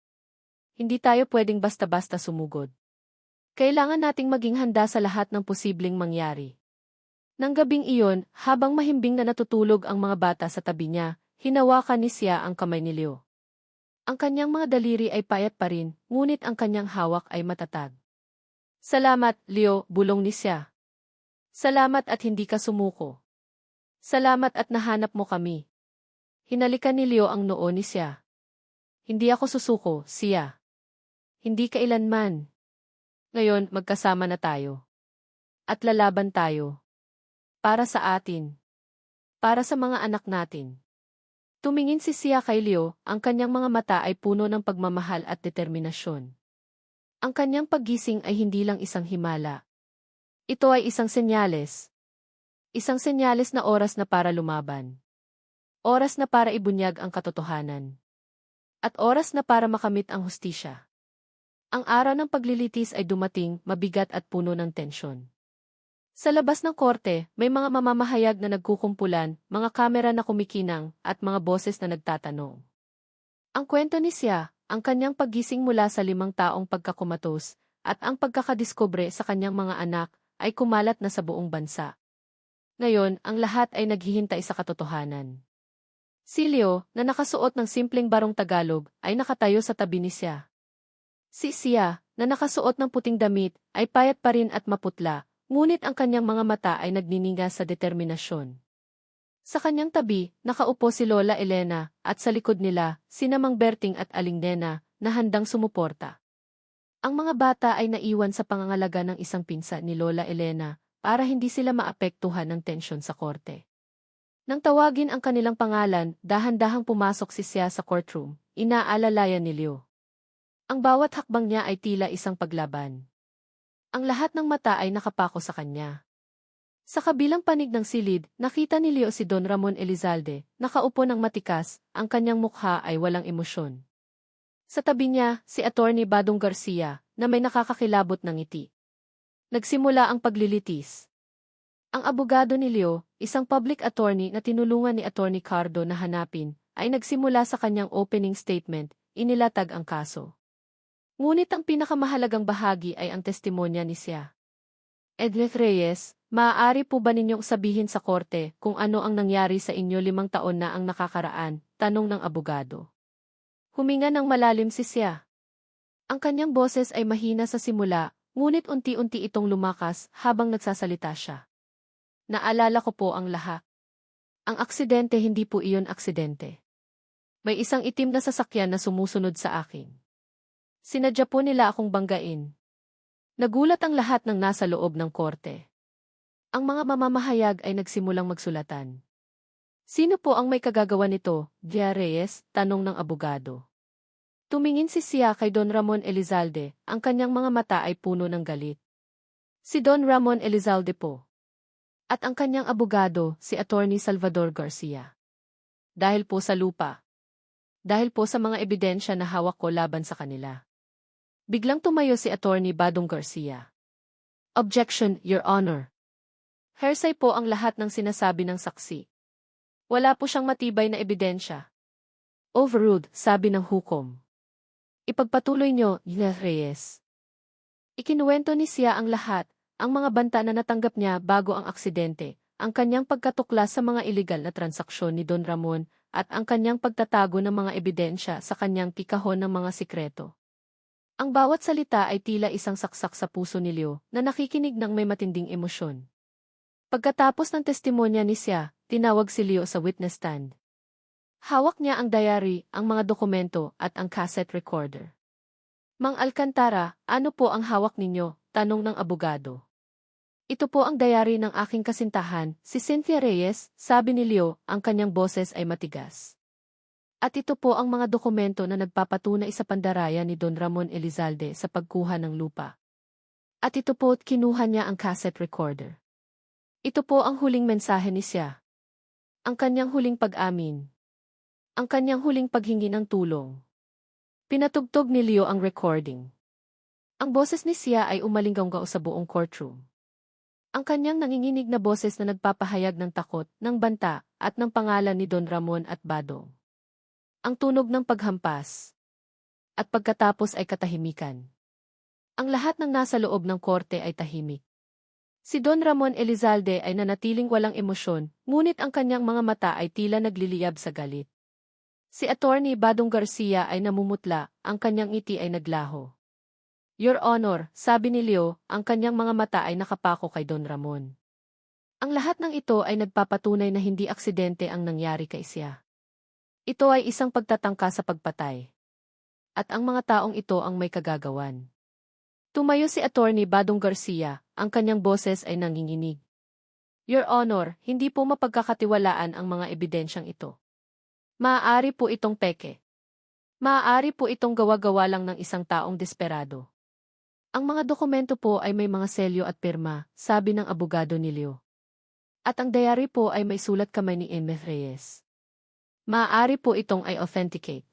Hindi tayo pwedeng basta-basta sumugod. Kailangan nating maging handa sa lahat ng posibleng mangyari. Nang gabing iyon, habang mahimbing na natutulog ang mga bata sa tabi niya, hinawakan ni siya ang kamay ni Leo. Ang kanyang mga daliri ay payat pa rin, ngunit ang kanyang hawak ay matatag. Salamat, Leo, bulong ni siya. Salamat at hindi ka sumuko. Salamat at nahanap mo kami. Hinalikan ni Leo ang noo ni siya. Hindi ako susuko, siya. Hindi kailanman. Ngayon, magkasama na tayo. At lalaban tayo. Para sa atin. Para sa mga anak natin. Tumingin si siya kay Leo, ang kanyang mga mata ay puno ng pagmamahal at determinasyon. Ang kanyang paggising ay hindi lang isang himala. Ito ay isang senyales. Isang senyales na oras na para lumaban. Oras na para ibunyag ang katotohanan. At oras na para makamit ang hustisya. Ang araw ng paglilitis ay dumating, mabigat at puno ng tensyon. Sa labas ng korte, may mga mamamahayag na nagkukumpulan, mga kamera na kumikinang, at mga boses na nagtatanong. Ang kwento ni siya, ang kanyang paggising mula sa 5 taong pagkakumatos, at ang pagkakadiskubre sa kanyang mga anak, ay kumalat na sa buong bansa. Ngayon, ang lahat ay naghihintay sa katotohanan. Si Leo, na nakasuot ng simpleng barong Tagalog, ay nakatayo sa tabi ni siya. Si siya, na nakasuot ng puting damit, ay payat pa rin at maputla, ngunit ang kanyang mga mata ay nagniningas sa determinasyon. Sa kanyang tabi, nakaupo si Lola Elena, at sa likod nila, sina Mang Berting at Aling Nena, na handang sumuporta. Ang mga bata ay naiwan sa pangangalaga ng isang pinsa ni Lola Elena, para hindi sila maapektuhan ng tensyon sa korte. Nang tawagin ang kanilang pangalan, dahan-dahang pumasok si siya sa courtroom, inaalalayan ni Leo. Ang bawat hakbang niya ay tila isang paglaban. Ang lahat ng mata ay nakapako sa kanya. Sa kabilang panig ng silid, nakita ni Leo si Don Ramon Elizalde, nakaupo ng matikas, ang kanyang mukha ay walang emosyon. Sa tabi niya, si Attorney Badong Garcia, na may nakakakilabot ng ngiti. Nagsimula ang paglilitis. Ang abogado ni Leo, isang public attorney na tinulungan ni Attorney Cardo na hanapin, ay nagsimula sa kanyang opening statement, inilatag ang kaso. Ngunit ang pinakamahalagang bahagi ay ang testimonya ni siya. Edith Reyes, maaari po ba ninyong sabihin sa korte kung ano ang nangyari sa inyo 5 taon na ang nakakaraan? Tanong ng abogado. Huminga ng malalim si siya. Ang kanyang boses ay mahina sa simula, ngunit unti-unti itong lumakas habang nagsasalita siya. Naalala ko po ang lahat. Ang aksidente hindi po iyon aksidente. May isang itim na sasakyan na sumusunod sa akin. Sinadya po nila akong banggain. Nagulat ang lahat ng nasa loob ng korte. Ang mga mamamahayag ay nagsimulang magsulatan. Sino po ang may kagagawa nito, Gia Reyes? Tanong ng abogado. Tumingin si Sia kay Don Ramon Elizalde, ang kanyang mga mata ay puno ng galit. Si Don Ramon Elizalde po. At ang kanyang abogado, si Attorney Salvador Garcia. Dahil po sa lupa. Dahil po sa mga ebidensya na hawak ko laban sa kanila. Biglang tumayo si Attorney Badong Garcia. Objection, Your Honor. Hearsay po ang lahat ng sinasabi ng saksi. Wala po siyang matibay na ebidensya. Overruled, sabi ng hukom. Ipagpatuloy niyo, Ynes Reyes. Ikinuwento ni Sia ang lahat, ang mga banta na natanggap niya bago ang aksidente, ang kanyang pagkatuklas sa mga iligal na transaksyon ni Don Ramon, at ang kanyang pagtatago ng mga ebidensya sa kanyang pikahon ng mga sikreto. Ang bawat salita ay tila isang saksak sa puso ni Leo na nakikinig ng may matinding emosyon. Pagkatapos ng testimonya ni Sia, tinawag si Leo sa witness stand. Hawak niya ang diary, ang mga dokumento, at ang cassette recorder. Mang Alcantara, ano po ang hawak ninyo? Tanong ng abogado. Ito po ang diary ng aking kasintahan, si Cynthia Reyes, sabi ni Leo, ang kanyang boses ay matigas. At ito po ang mga dokumento na nagpapatunay sa pandaraya ni Don Ramon Elizalde sa pagkuha ng lupa. At ito po kinuha niya ang cassette recorder. Ito po ang huling mensahe ni Sia. Ang kanyang huling pag-amin. Ang kanyang huling paghingi ng tulong. Pinatugtog ni Leo ang recording. Ang boses ni Sia ay umalinggaw sa buong courtroom. Ang kanyang nanginginig na boses na nagpapahayag ng takot, ng banta, at ng pangalan ni Don Ramon at Badong. Ang tunog ng paghampas. At pagkatapos ay katahimikan. Ang lahat ng nasa loob ng korte ay tahimik. Si Don Ramon Elizalde ay nanatiling walang emosyon, ngunit ang kanyang mga mata ay tila nagliliyab sa galit. Si Attorney Badong Garcia ay namumutla, ang kanyang ngiti ay naglaho. Your Honor, sabi ni Leo, ang kanyang mga mata ay nakapako kay Don Ramon. Ang lahat ng ito ay nagpapatunay na hindi aksidente ang nangyari kay Sia. Ito ay isang pagtatangka sa pagpatay. At ang mga taong ito ang may kagagawan. Tumayo si Attorney Badong Garcia, ang kanyang boses ay nanginginig. Your Honor, hindi po mapagkakatiwalaan ang mga ebidensyang ito. Maaari po itong peke. Maaari po itong gawa-gawa lang ng isang taong desperado. Ang mga dokumento po ay may mga selyo at pirma, sabi ng abogado ni Leo. At ang diary po ay may sulat kamay ni Ynes Reyes. Maaari po itong i-authenticate.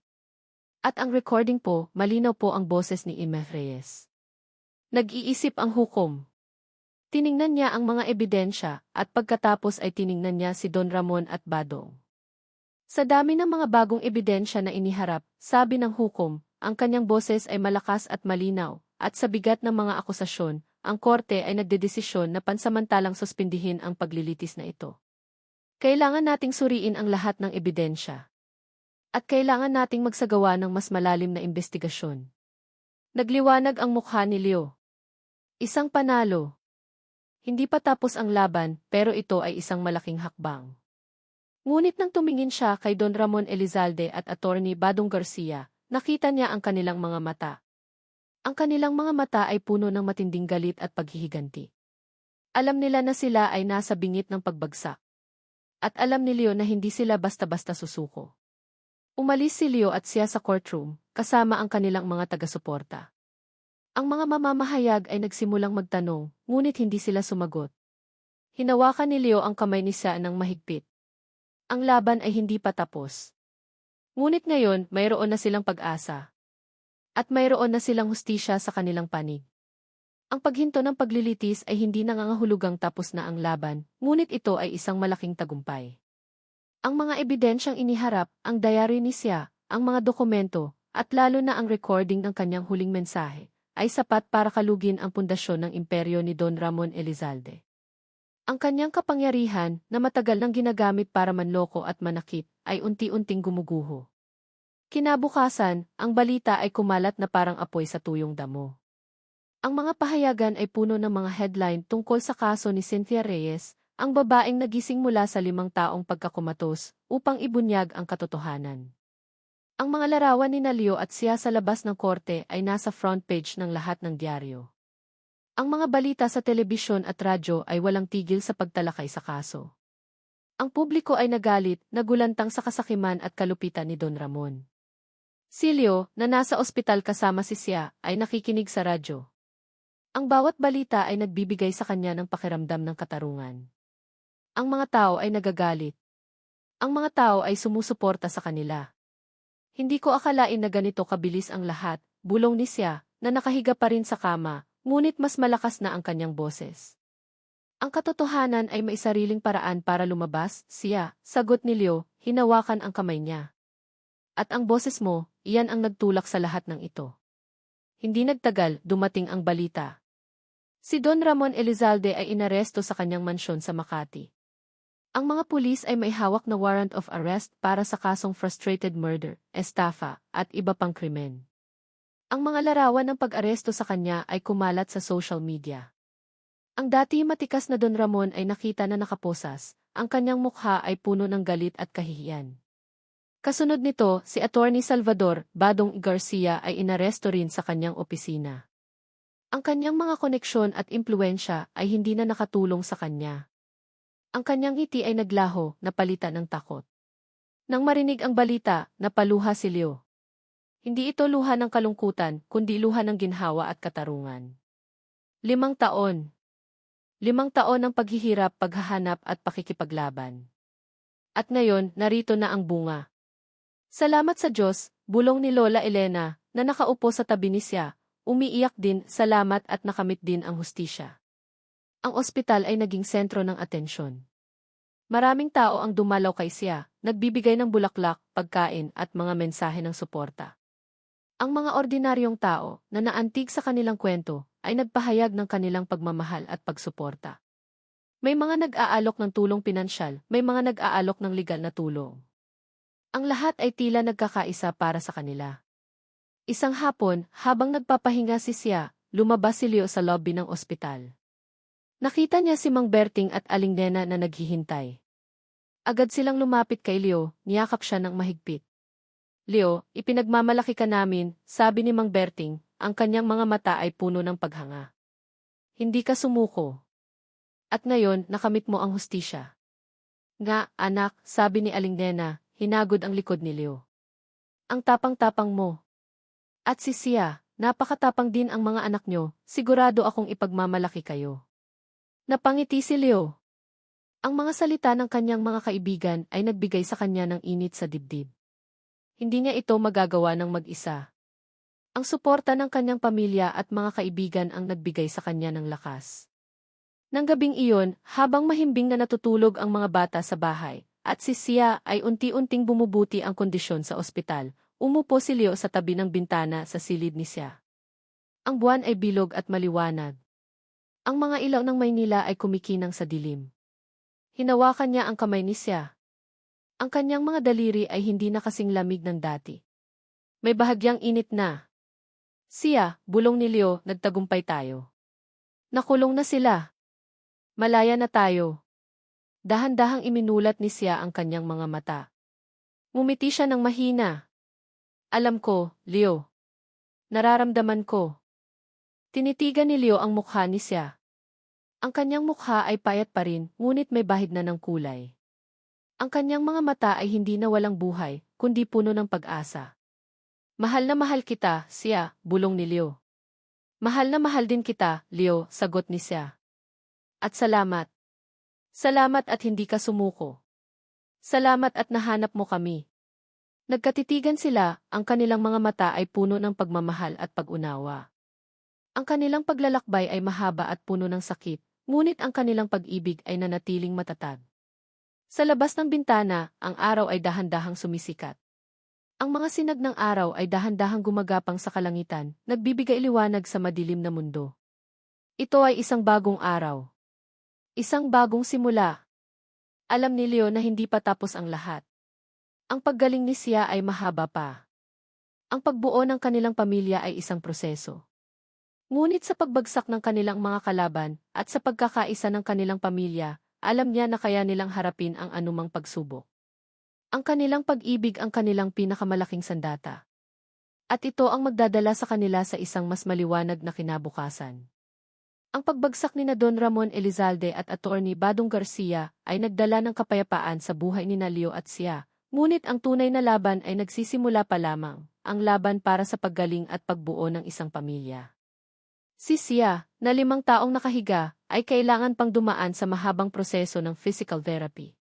At ang recording po, malinaw po ang boses ni Ynes Reyes. Nag-iisip ang hukom. Tiningnan niya ang mga ebidensya, at pagkatapos ay tiningnan niya si Don Ramon at Badong. Sa dami ng mga bagong ebidensya na iniharap, sabi ng hukom, ang kanyang boses ay malakas at malinaw, at sa bigat ng mga akusasyon, ang korte ay nagdedesisyon na pansamantalang suspindihin ang paglilitis na ito. Kailangan nating suriin ang lahat ng ebidensya. At kailangan nating magsagawa ng mas malalim na investigasyon. Nagliwanag ang mukha ni Leo. Isang panalo. Hindi pa tapos ang laban, pero ito ay isang malaking hakbang. Ngunit nang tumingin siya kay Don Ramon Elizalde at Attorney Badong Garcia, nakita niya ang kanilang mga mata. Ang kanilang mga mata ay puno ng matinding galit at paghihiganti. Alam nila na sila ay nasa bingit ng pagbagsak. At alam ni Leo na hindi sila basta-basta susuko. Umalis si Leo at Sia sa courtroom, kasama ang kanilang mga taga-suporta. Ang mga mamamahayag ay nagsimulang magtanong, ngunit hindi sila sumagot. Hinawakan ni Leo ang kamay ni Sia ng mahigpit. Ang laban ay hindi pa tapos. Ngunit ngayon, mayroon na silang pag-asa. At mayroon na silang hustisya sa kanilang panig. Ang paghinto ng paglilitis ay hindi nangangahulugang tapos na ang laban, ngunit ito ay isang malaking tagumpay. Ang mga ebidensyang iniharap, ang diary ni Sia, ang mga dokumento, at lalo na ang recording ng kanyang huling mensahe, ay sapat para kalugin ang pundasyon ng imperyo ni Don Ramon Elizalde. Ang kanyang kapangyarihan, na matagal nang ginagamit para manloko at manakit, ay unti-unting gumuguho. Kinabukasan, ang balita ay kumalat na parang apoy sa tuyong damo. Ang mga pahayagan ay puno ng mga headline tungkol sa kaso ni Cynthia Reyes, ang babaeng nagising mula sa 5 taong pagkakumatos, upang ibunyag ang katotohanan. Ang mga larawan ni Leo at Sia sa labas ng korte ay nasa front page ng lahat ng diaryo. Ang mga balita sa telebisyon at radyo ay walang tigil sa pagtalakay sa kaso. Ang publiko ay nagalit, nagulantang sa kasakiman at kalupitan ni Don Ramon. Si Leo, na nasa ospital kasama si Sia, ay nakikinig sa radyo. Ang bawat balita ay nagbibigay sa kanya ng pakiramdam ng katarungan. Ang mga tao ay nagagalit. Ang mga tao ay sumusuporta sa kanila. Hindi ko akalain na ganito kabilis ang lahat, bulong ni Sia, na nakahiga pa rin sa kama, ngunit mas malakas na ang kanyang boses. Ang katotohanan ay may sariling paraan para lumabas, Sia, sagot ni Leo, hinawakan ang kamay niya. At ang boses mo, iyan ang nagtulak sa lahat ng ito. Hindi nagtagal, dumating ang balita. Si Don Ramon Elizalde ay inaresto sa kanyang mansyon sa Makati. Ang mga pulis ay may hawak na warrant of arrest para sa kasong frustrated murder, estafa, at iba pang krimen. Ang mga larawan ng pag-aresto sa kanya ay kumalat sa social media. Ang dati matikas na Don Ramon ay nakita na nakaposas, ang kanyang mukha ay puno ng galit at kahihiyan. Kasunod nito, si Attorney Salvador Badong Garcia ay inaresto rin sa kanyang opisina. Ang kanyang mga koneksyon at impluensya ay hindi na nakatulong sa kanya. Ang kanyang ngiti ay naglaho, napalitan ng takot. Nang marinig ang balita, napaluha si Leo. Hindi ito luha ng kalungkutan, kundi luha ng ginhawa at katarungan. 5 taon. 5 taon ng paghihirap, paghahanap at pakikipaglaban. At ngayon, narito na ang bunga. Salamat sa Diyos, bulong ni Lola Elena, na nakaupo sa tabi ni Sia, umiiyak din, salamat at nakamit din ang hustisya. Ang ospital ay naging sentro ng atensyon. Maraming tao ang dumalaw kay Sia, nagbibigay ng bulaklak, pagkain at mga mensahe ng suporta. Ang mga ordinaryong tao, na naantig sa kanilang kwento, ay nagpahayag ng kanilang pagmamahal at pagsuporta. May mga nag-aalok ng tulong pinansyal, may mga nag-aalok ng legal na tulong. Ang lahat ay tila nagkakaisa para sa kanila. Isang hapon, habang nagpapahinga si Sia, lumabas si Leo sa lobby ng ospital. Nakita niya si Mang Berting at Aling Nena na naghihintay. Agad silang lumapit kay Leo, niyakap siya ng mahigpit. Leo, ipinagmamalaki ka namin, sabi ni Mang Berting, ang kanyang mga mata ay puno ng paghanga. Hindi ka sumuko. At ngayon, nakamit mo ang hustisya. Nga, anak, sabi ni Aling Nena, hinagod ang likod ni Leo. Ang tapang-tapang mo. At si Sia, napakatapang din ang mga anak nyo, sigurado akong ipagmamalaki kayo. Napangiti si Leo. Ang mga salita ng kanyang mga kaibigan ay nagbigay sa kanya ng init sa dibdib. Hindi niya ito magagawa ng mag-isa. Ang suporta ng kanyang pamilya at mga kaibigan ang nagbigay sa kanya ng lakas. Nang gabing iyon, habang mahimbing na natutulog ang mga bata sa bahay, at si Sia ay unti-unting bumubuti ang kondisyon sa ospital, umupo si Leo sa tabi ng bintana sa silid ni Sia. Ang buwan ay bilog at maliwanag. Ang mga ilaw ng Maynila ay kumikinang sa dilim. Hinawakan niya ang kamay ni Sia. Ang kanyang mga daliri ay hindi na kasing lamig ng dati. May bahagyang init na. Sia, bulong ni Leo, nagtagumpay tayo. Nakulong na sila. Malaya na tayo. Dahan-dahang iminulat ni Sia ang kanyang mga mata. Ngumiti siya ng mahina. Alam ko, Leo. Nararamdaman ko. Tinitigan ni Leo ang mukha ni Sia. Ang kanyang mukha ay payat pa rin, ngunit may bahid na ng kulay. Ang kanyang mga mata ay hindi na walang buhay, kundi puno ng pag-asa. Mahal na mahal kita, Sia, bulong ni Leo. Mahal na mahal din kita, Leo, sagot ni Sia. At salamat. Salamat at hindi ka sumuko. Salamat at nahanap mo kami. Nagkatitigan sila, ang kanilang mga mata ay puno ng pagmamahal at pag-unawa. Ang kanilang paglalakbay ay mahaba at puno ng sakit, ngunit ang kanilang pag-ibig ay nanatiling matatag. Sa labas ng bintana, ang araw ay dahan-dahang sumisikat. Ang mga sinag ng araw ay dahan-dahang gumagapang sa kalangitan, nagbibigay liwanag sa madilim na mundo. Ito ay isang bagong araw. Isang bagong simula. Alam ni Leo na hindi pa tapos ang lahat. Ang paggaling ni Sia ay mahaba pa. Ang pagbuo ng kanilang pamilya ay isang proseso. Ngunit sa pagbagsak ng kanilang mga kalaban at sa pagkakaisa ng kanilang pamilya, alam niya na kaya nilang harapin ang anumang pagsubok. Ang kanilang pag-ibig ang kanilang pinakamalaking sandata. At ito ang magdadala sa kanila sa isang mas maliwanag na kinabukasan. Ang pagbagsak ni Don Ramon Elizalde at Attorney Badong Garcia ay nagdala ng kapayapaan sa buhay ni Leo at Sia, Ngunit ang tunay na laban ay nagsisimula pa lamang, ang laban para sa paggaling at pagbuo ng isang pamilya. Si Sia, na 5 taong nakahiga, ay kailangan pang dumaan sa mahabang proseso ng physical therapy.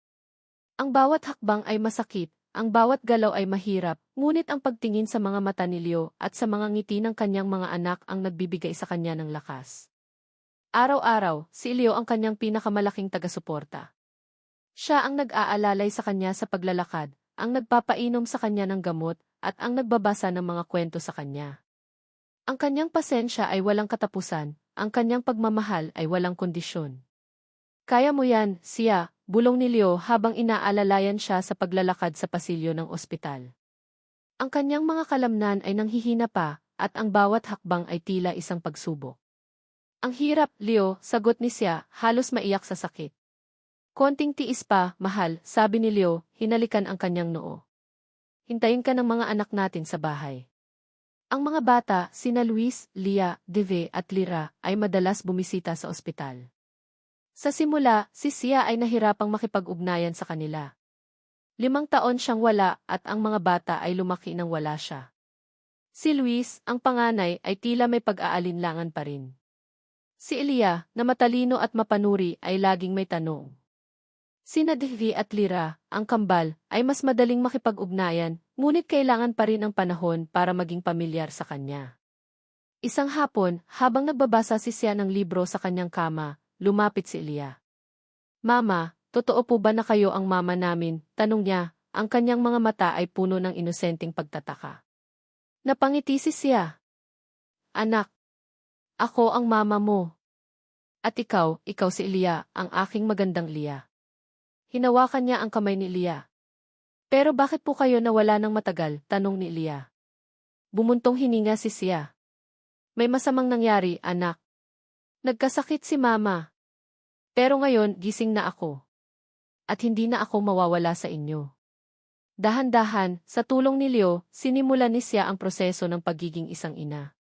Ang bawat hakbang ay masakit, ang bawat galaw ay mahirap, ngunit ang pagtingin sa mga mata ni Leo at sa mga ngiti ng kanyang mga anak ang nagbibigay sa kanya ng lakas. Araw-araw, si Leo ang kanyang pinakamalaking taga-suporta. Siya ang nag-aalalay sa kanya sa paglalakad, ang nagpapainom sa kanya ng gamot, at ang nagbabasa ng mga kwento sa kanya. Ang kanyang pasensya ay walang katapusan, ang kanyang pagmamahal ay walang kondisyon. Kaya mo yan, Sia, bulong ni Leo habang inaalalayan siya sa paglalakad sa pasilyo ng ospital. Ang kanyang mga kalamnan ay nanghihina pa, at ang bawat hakbang ay tila isang pagsubok. Ang hirap, Leo, sagot ni Sia, halos maiyak sa sakit. Konting tiis pa, mahal, sabi ni Leo, hinalikan ang kanyang noo. Hintayin ka ng mga anak natin sa bahay. Ang mga bata, sina Luis, Lia, Deve at Lira, ay madalas bumisita sa ospital. Sa simula, si Sia ay nahirapang makipag-ugnayan sa kanila. 5 taon siyang wala at ang mga bata ay lumaki nang wala siya. Si Luis, ang panganay, ay tila may pag-aalinlangan pa rin. Si Elia, na matalino at mapanuri, ay laging may tanong. Sina Deve at Lira, ang kambal, ay mas madaling makipag-ugnayan, ngunit kailangan pa rin ang panahon para maging pamilyar sa kanya. Isang hapon, habang nagbabasa si Sia ng libro sa kanyang kama, lumapit si Elia. Mama, totoo po ba na kayo ang mama namin? Tanong niya, ang kanyang mga mata ay puno ng inosenteng pagtataka. Napangiti si Sia. Anak, ako ang mama mo. At ikaw si Elia, ang aking magandang Lia. Hinawakan niya ang kamay ni Lia. Pero bakit po kayo nawala ng matagal? Tanong ni Lia. Bumuntong hininga si Sia. May masamang nangyari, anak. Nagkasakit si mama. Pero ngayon, gising na ako. At hindi na ako mawawala sa inyo. Dahan-dahan, sa tulong ni Leo, sinimulan ni Sia ang proseso ng pagiging isang ina.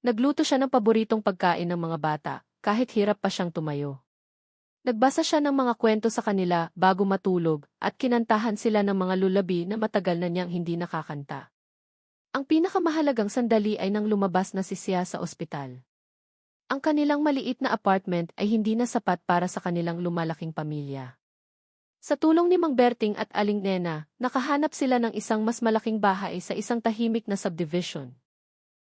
Nagluto siya ng paboritong pagkain ng mga bata, kahit hirap pa siyang tumayo. Nagbasa siya ng mga kwento sa kanila bago matulog at kinantahan sila ng mga lulabi na matagal na niyang hindi nakakanta. Ang pinakamahalagang sandali ay nang lumabas na si Sia sa ospital. Ang kanilang maliit na apartment ay hindi na sapat para sa kanilang lumalaking pamilya. Sa tulong ni Mang Berting at Aling Nena, nakahanap sila ng isang mas malaking bahay sa isang tahimik na subdivision.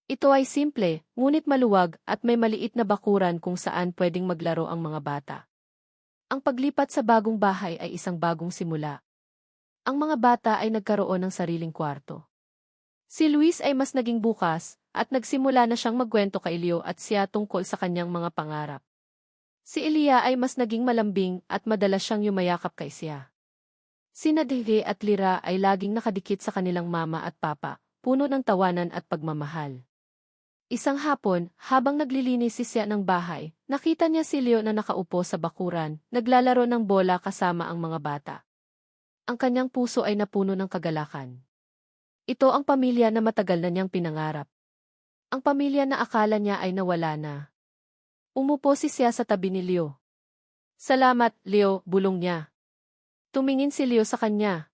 Ito ay simple, ngunit maluwag at may maliit na bakuran kung saan pwedeng maglaro ang mga bata. Ang paglipat sa bagong bahay ay isang bagong simula. Ang mga bata ay nagkaroon ng sariling kwarto. Si Luis ay mas naging bukas, at nagsimula na siyang magkwento kay Leo at Sia tungkol sa kanyang mga pangarap. Si Elia ay mas naging malambing at madalas siyang yumayakap kay Sia. Sina Deve at Lira ay laging nakadikit sa kanilang mama at papa, puno ng tawanan at pagmamahal. Isang hapon, habang naglilinis si Sia ng bahay, nakita niya si Leo na nakaupo sa bakuran, naglalaro ng bola kasama ang mga bata. Ang kanyang puso ay napuno ng kagalakan. Ito ang pamilya na matagal na niyang pinangarap. Ang pamilya na akala niya ay nawala na. Umupo si Sia sa tabi ni Leo. Salamat, Leo, bulong niya. Tumingin si Leo sa kanya.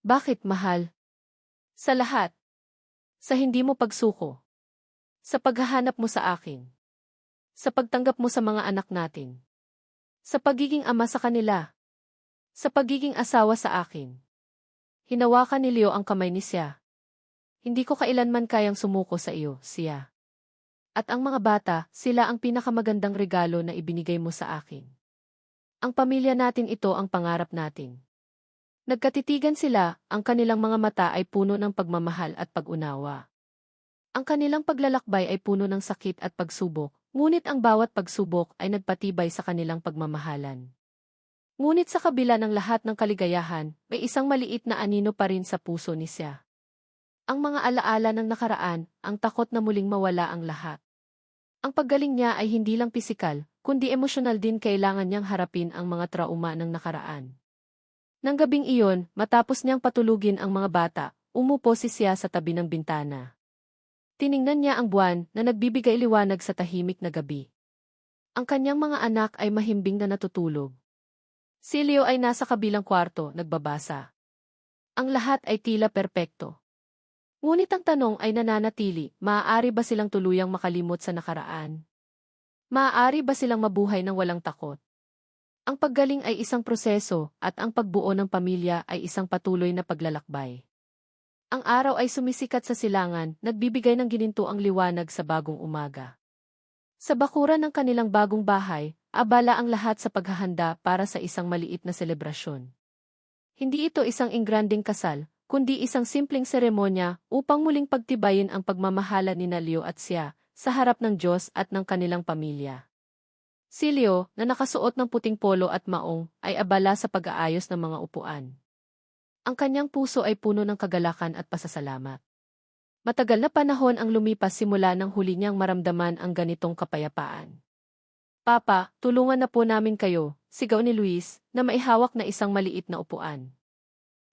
Bakit, mahal? Sa lahat. Sa hindi mo pagsuko. Sa paghahanap mo sa akin. Sa pagtanggap mo sa mga anak natin. Sa pagiging ama sa kanila. Sa pagiging asawa sa akin. Hinawakan ni Leo ang kamay ni Sia. Hindi ko kailanman kayang sumuko sa iyo, Sia. At ang mga bata, sila ang pinakamagandang regalo na ibinigay mo sa akin. Ang pamilya natin ito ang pangarap natin. Nagkatitigan sila, ang kanilang mga mata ay puno ng pagmamahal at pag-unawa. Ang kanilang paglalakbay ay puno ng sakit at pagsubok, ngunit ang bawat pagsubok ay nagpatibay sa kanilang pagmamahalan. Ngunit sa kabila ng lahat ng kaligayahan, may isang maliit na anino pa rin sa puso ni Sia. Ang mga alaala ng nakaraan, ang takot na muling mawala ang lahat. Ang paggaling niya ay hindi lang pisikal, kundi emosyonal din. Kailangan niyang harapin ang mga trauma ng nakaraan. Nang gabing iyon, matapos niyang patulugin ang mga bata, umupo si Sia sa tabi ng bintana. Tiningnan niya ang buwan na nagbibigay liwanag sa tahimik na gabi. Ang kanyang mga anak ay mahimbing na natutulog. Si Leo ay nasa kabilang kwarto, nagbabasa. Ang lahat ay tila perpekto. Ngunit ang tanong ay nananatili, maaari ba silang tuluyang makalimot sa nakaraan? Maaari ba silang mabuhay ng walang takot? Ang paggaling ay isang proseso at ang pagbuo ng pamilya ay isang patuloy na paglalakbay. Ang araw ay sumisikat sa silangan, nagbibigay ng ginintuang liwanag sa bagong umaga. Sa bakuran ng kanilang bagong bahay, abala ang lahat sa paghahanda para sa isang maliit na selebrasyon. Hindi ito isang ingranding kasal, kundi isang simpleng seremonya upang muling pagtibayin ang pagmamahala ni Leo at siya sa harap ng Diyos at ng kanilang pamilya. Si Leo, na nakasuot ng puting polo at maong, ay abala sa pag-aayos ng mga upuan. Ang kanyang puso ay puno ng kagalakan at pasasalamat. Matagal na panahon ang lumipas simula nang huli niyang maramdaman ang ganitong kapayapaan. Papa, tulungan na po namin kayo, sigaw ni Luis, na maihawak na isang maliit na upuan.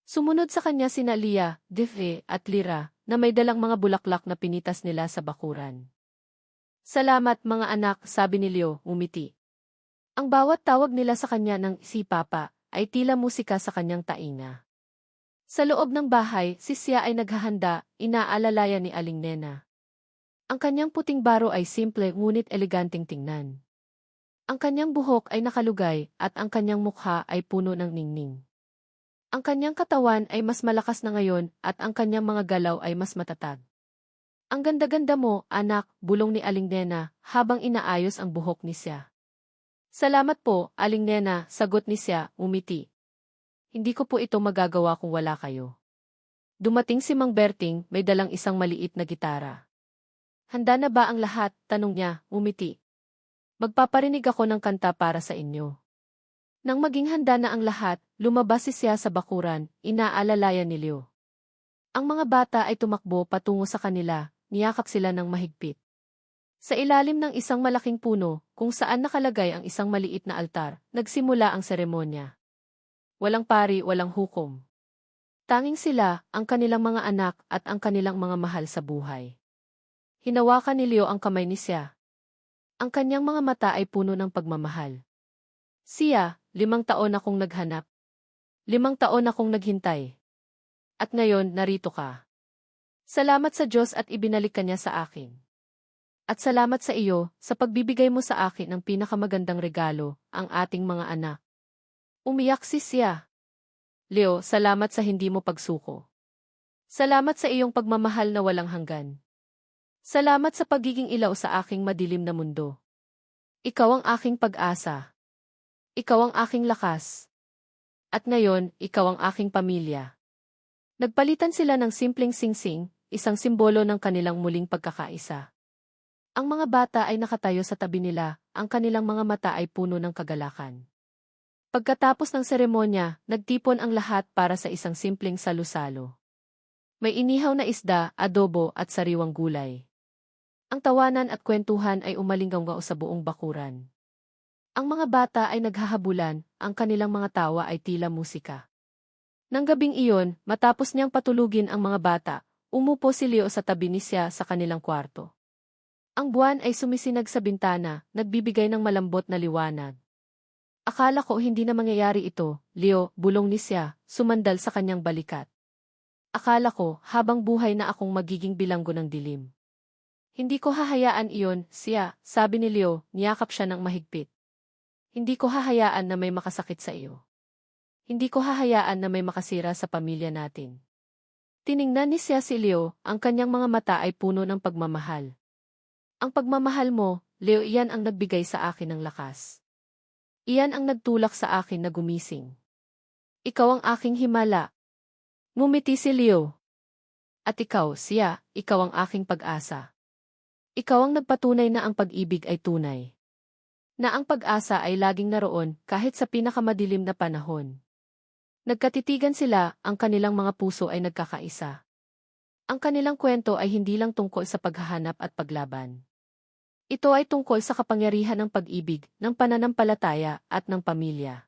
Sumunod sa kanya sina Lia, Defe, at Lira, na may dalang mga bulaklak na pinitas nila sa bakuran. Salamat mga anak, sabi ni Leo, umiti. Ang bawat tawag nila sa kanya ng si Papa ay tila musika sa kanyang tainga. Sa loob ng bahay, si Sia ay naghahanda, inaalalayan ni Aling Nena. Ang kanyang puting baro ay simple ngunit eleganteng tingnan. Ang kanyang buhok ay nakalugay at ang kanyang mukha ay puno ng ningning. Ang kanyang katawan ay mas malakas na ngayon at ang kanyang mga galaw ay mas matatag. Ang ganda-ganda mo, anak, bulong ni Aling Nena habang inaayos ang buhok ni Sia. Salamat po, Aling Nena, sagot ni Sia, umiti. Hindi ko po ito magagawa kung wala kayo. Dumating si Mang Berting, may dalang isang maliit na gitara. Handa na ba ang lahat? Tanong niya, umiti. Magpaparinig ako ng kanta para sa inyo. Nang maging handa na ang lahat, lumabas si Sia sa bakuran, inaalalayan ni Leo. Ang mga bata ay tumakbo patungo sa kanila, niyakap sila ng mahigpit. Sa ilalim ng isang malaking puno, kung saan nakalagay ang isang maliit na altar, nagsimula ang seremonya. Walang pari, walang hukom. Tanging sila, ang kanilang mga anak at ang kanilang mga mahal sa buhay. Hinawakan ni Leo ang kamay ni Sia. Ang kanyang mga mata ay puno ng pagmamahal. Sia, 5 taon akong naghanap. 5 taon akong naghintay. At ngayon, narito ka. Salamat sa Diyos at ibinalik ka niya sa akin. At salamat sa iyo, sa pagbibigay mo sa akin ng pinakamagandang regalo, ang ating mga anak. Umiyak si Sia. Leo, salamat sa hindi mo pagsuko. Salamat sa iyong pagmamahal na walang hanggan. Salamat sa pagiging ilaw sa aking madilim na mundo. Ikaw ang aking pag-asa. Ikaw ang aking lakas. At ngayon, ikaw ang aking pamilya. Nagpalitan sila ng simpleng singsing, isang simbolo ng kanilang muling pagkakaisa. Ang mga bata ay nakatayo sa tabi nila, ang kanilang mga mata ay puno ng kagalakan. Pagkatapos ng seremonya, nagtipon ang lahat para sa isang simpleng salu-salo. May inihaw na isda, adobo at sariwang gulay. Ang tawanan at kwentuhan ay umalinggaw sa buong bakuran. Ang mga bata ay naghahabulan, ang kanilang mga tawa ay tila musika. Nang gabing iyon, matapos niyang patulugin ang mga bata, umupo si Leo sa tabi ni Sia sa kanilang kwarto. Ang buwan ay sumisinag sa bintana, nagbibigay ng malambot na liwanag. Akala ko hindi na mangyayari ito, Leo, bulong ni Sia, sumandal sa kanyang balikat. Akala ko, habang buhay na akong magiging bilanggo ng dilim. Hindi ko hahayaan iyon, Sia, sabi ni Leo, niyakap siya ng mahigpit. Hindi ko hahayaan na may makasakit sa iyo. Hindi ko hahayaan na may makasira sa pamilya natin. Tiningnan ni Sia si Leo, ang kanyang mga mata ay puno ng pagmamahal. Ang pagmamahal mo, Leo, iyan ang nagbigay sa akin ng lakas. Iyan ang nagtulak sa akin na gumising. Ikaw ang aking himala. Ngumiti si Leo. At ikaw, Sia, ikaw ang aking pag-asa. Ikaw ang nagpatunay na ang pag-ibig ay tunay. Na ang pag-asa ay laging naroon kahit sa pinakamadilim na panahon. Nagkatitigan sila, ang kanilang mga puso ay nagkakaisa. Ang kanilang kwento ay hindi lang tungkol sa paghahanap at paglaban. Ito ay tungkol sa kapangyarihan ng pag-ibig, ng pananampalataya, at ng pamilya.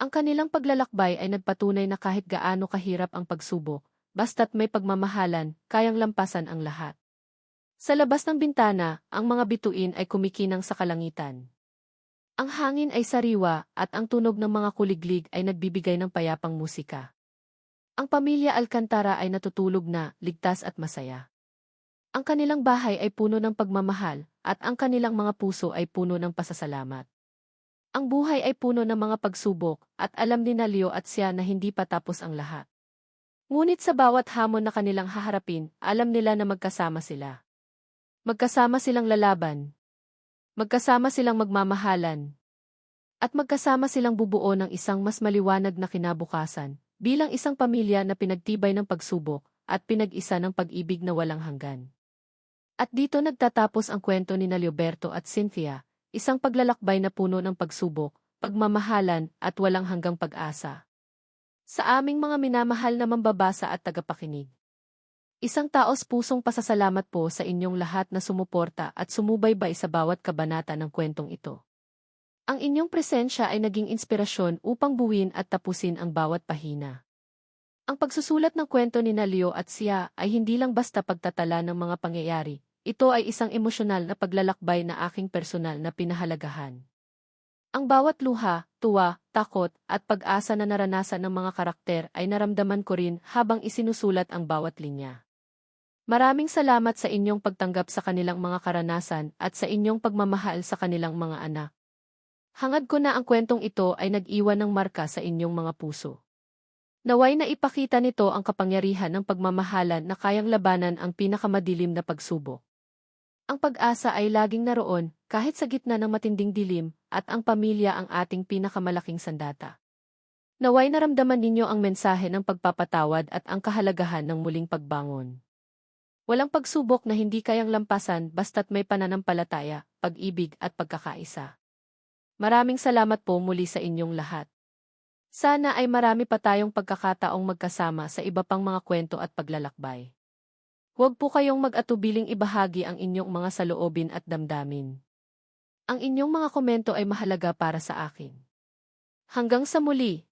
Ang kanilang paglalakbay ay nagpatunay na kahit gaano kahirap ang pagsubok, basta't may pagmamahalan, kayang lampasan ang lahat. Sa labas ng bintana, ang mga bituin ay kumikinang sa kalangitan. Ang hangin ay sariwa, at ang tunog ng mga kuliglig ay nagbibigay ng payapang musika. Ang pamilya Alcantara ay natutulog na, ligtas at masaya. Ang kanilang bahay ay puno ng pagmamahal, at ang kanilang mga puso ay puno ng pasasalamat. Ang buhay ay puno ng mga pagsubok, at alam ni Leo at siya na hindi pa tapos ang lahat. Ngunit sa bawat hamon na kanilang haharapin, alam nila na magkasama sila. Magkasama silang lalaban. Magkasama silang magmamahalan. At magkasama silang bubuo ng isang mas maliwanag na kinabukasan, bilang isang pamilya na pinagtibay ng pagsubok, at pinag-isa ng pag-ibig na walang hanggan. At dito nagtatapos ang kwento ni Leoberto at Cynthia, isang paglalakbay na puno ng pagsubok, pagmamahalan, at walang hanggang pag-asa. Sa aming mga minamahal na mambabasa at tagapakinig. Isang taos-pusong pasasalamat po sa inyong lahat na sumuporta at sumubaybay sa bawat kabanata ng kwentong ito. Ang inyong presensya ay naging inspirasyon upang buuin at tapusin ang bawat pahina. Ang pagsusulat ng kwento ni Leo at siya ay hindi lang basta pagtatala ng mga pangyayari, ito ay isang emosyonal na paglalakbay na aking personal na pinahalagahan. Ang bawat luha, tuwa, takot, at pag-asa na naranasan ng mga karakter ay naramdaman ko rin habang isinusulat ang bawat linya. Maraming salamat sa inyong pagtanggap sa kanilang mga karanasan at sa inyong pagmamahal sa kanilang mga anak. Hangad ko na ang kwentong ito ay nag-iwan ng marka sa inyong mga puso. Naway na ipakita nito ang kapangyarihan ng pagmamahalan na kayang labanan ang pinakamadilim na pagsubok. Ang pag-asa ay laging naroon, kahit sa gitna ng matinding dilim, at ang pamilya ang ating pinakamalaking sandata. Naway naramdaman ninyo ang mensahe ng pagpapatawad at ang kahalagahan ng muling pagbangon. Walang pagsubok na hindi kayang lampasan basta't may pananampalataya, pag-ibig at pagkakaisa. Maraming salamat po muli sa inyong lahat. Sana ay marami pa tayong pagkakataong magkasama sa iba pang mga kwento at paglalakbay. Huwag po kayong mag-atubiling ibahagi ang inyong mga saloobin at damdamin. Ang inyong mga komento ay mahalaga para sa akin. Hanggang sa muli!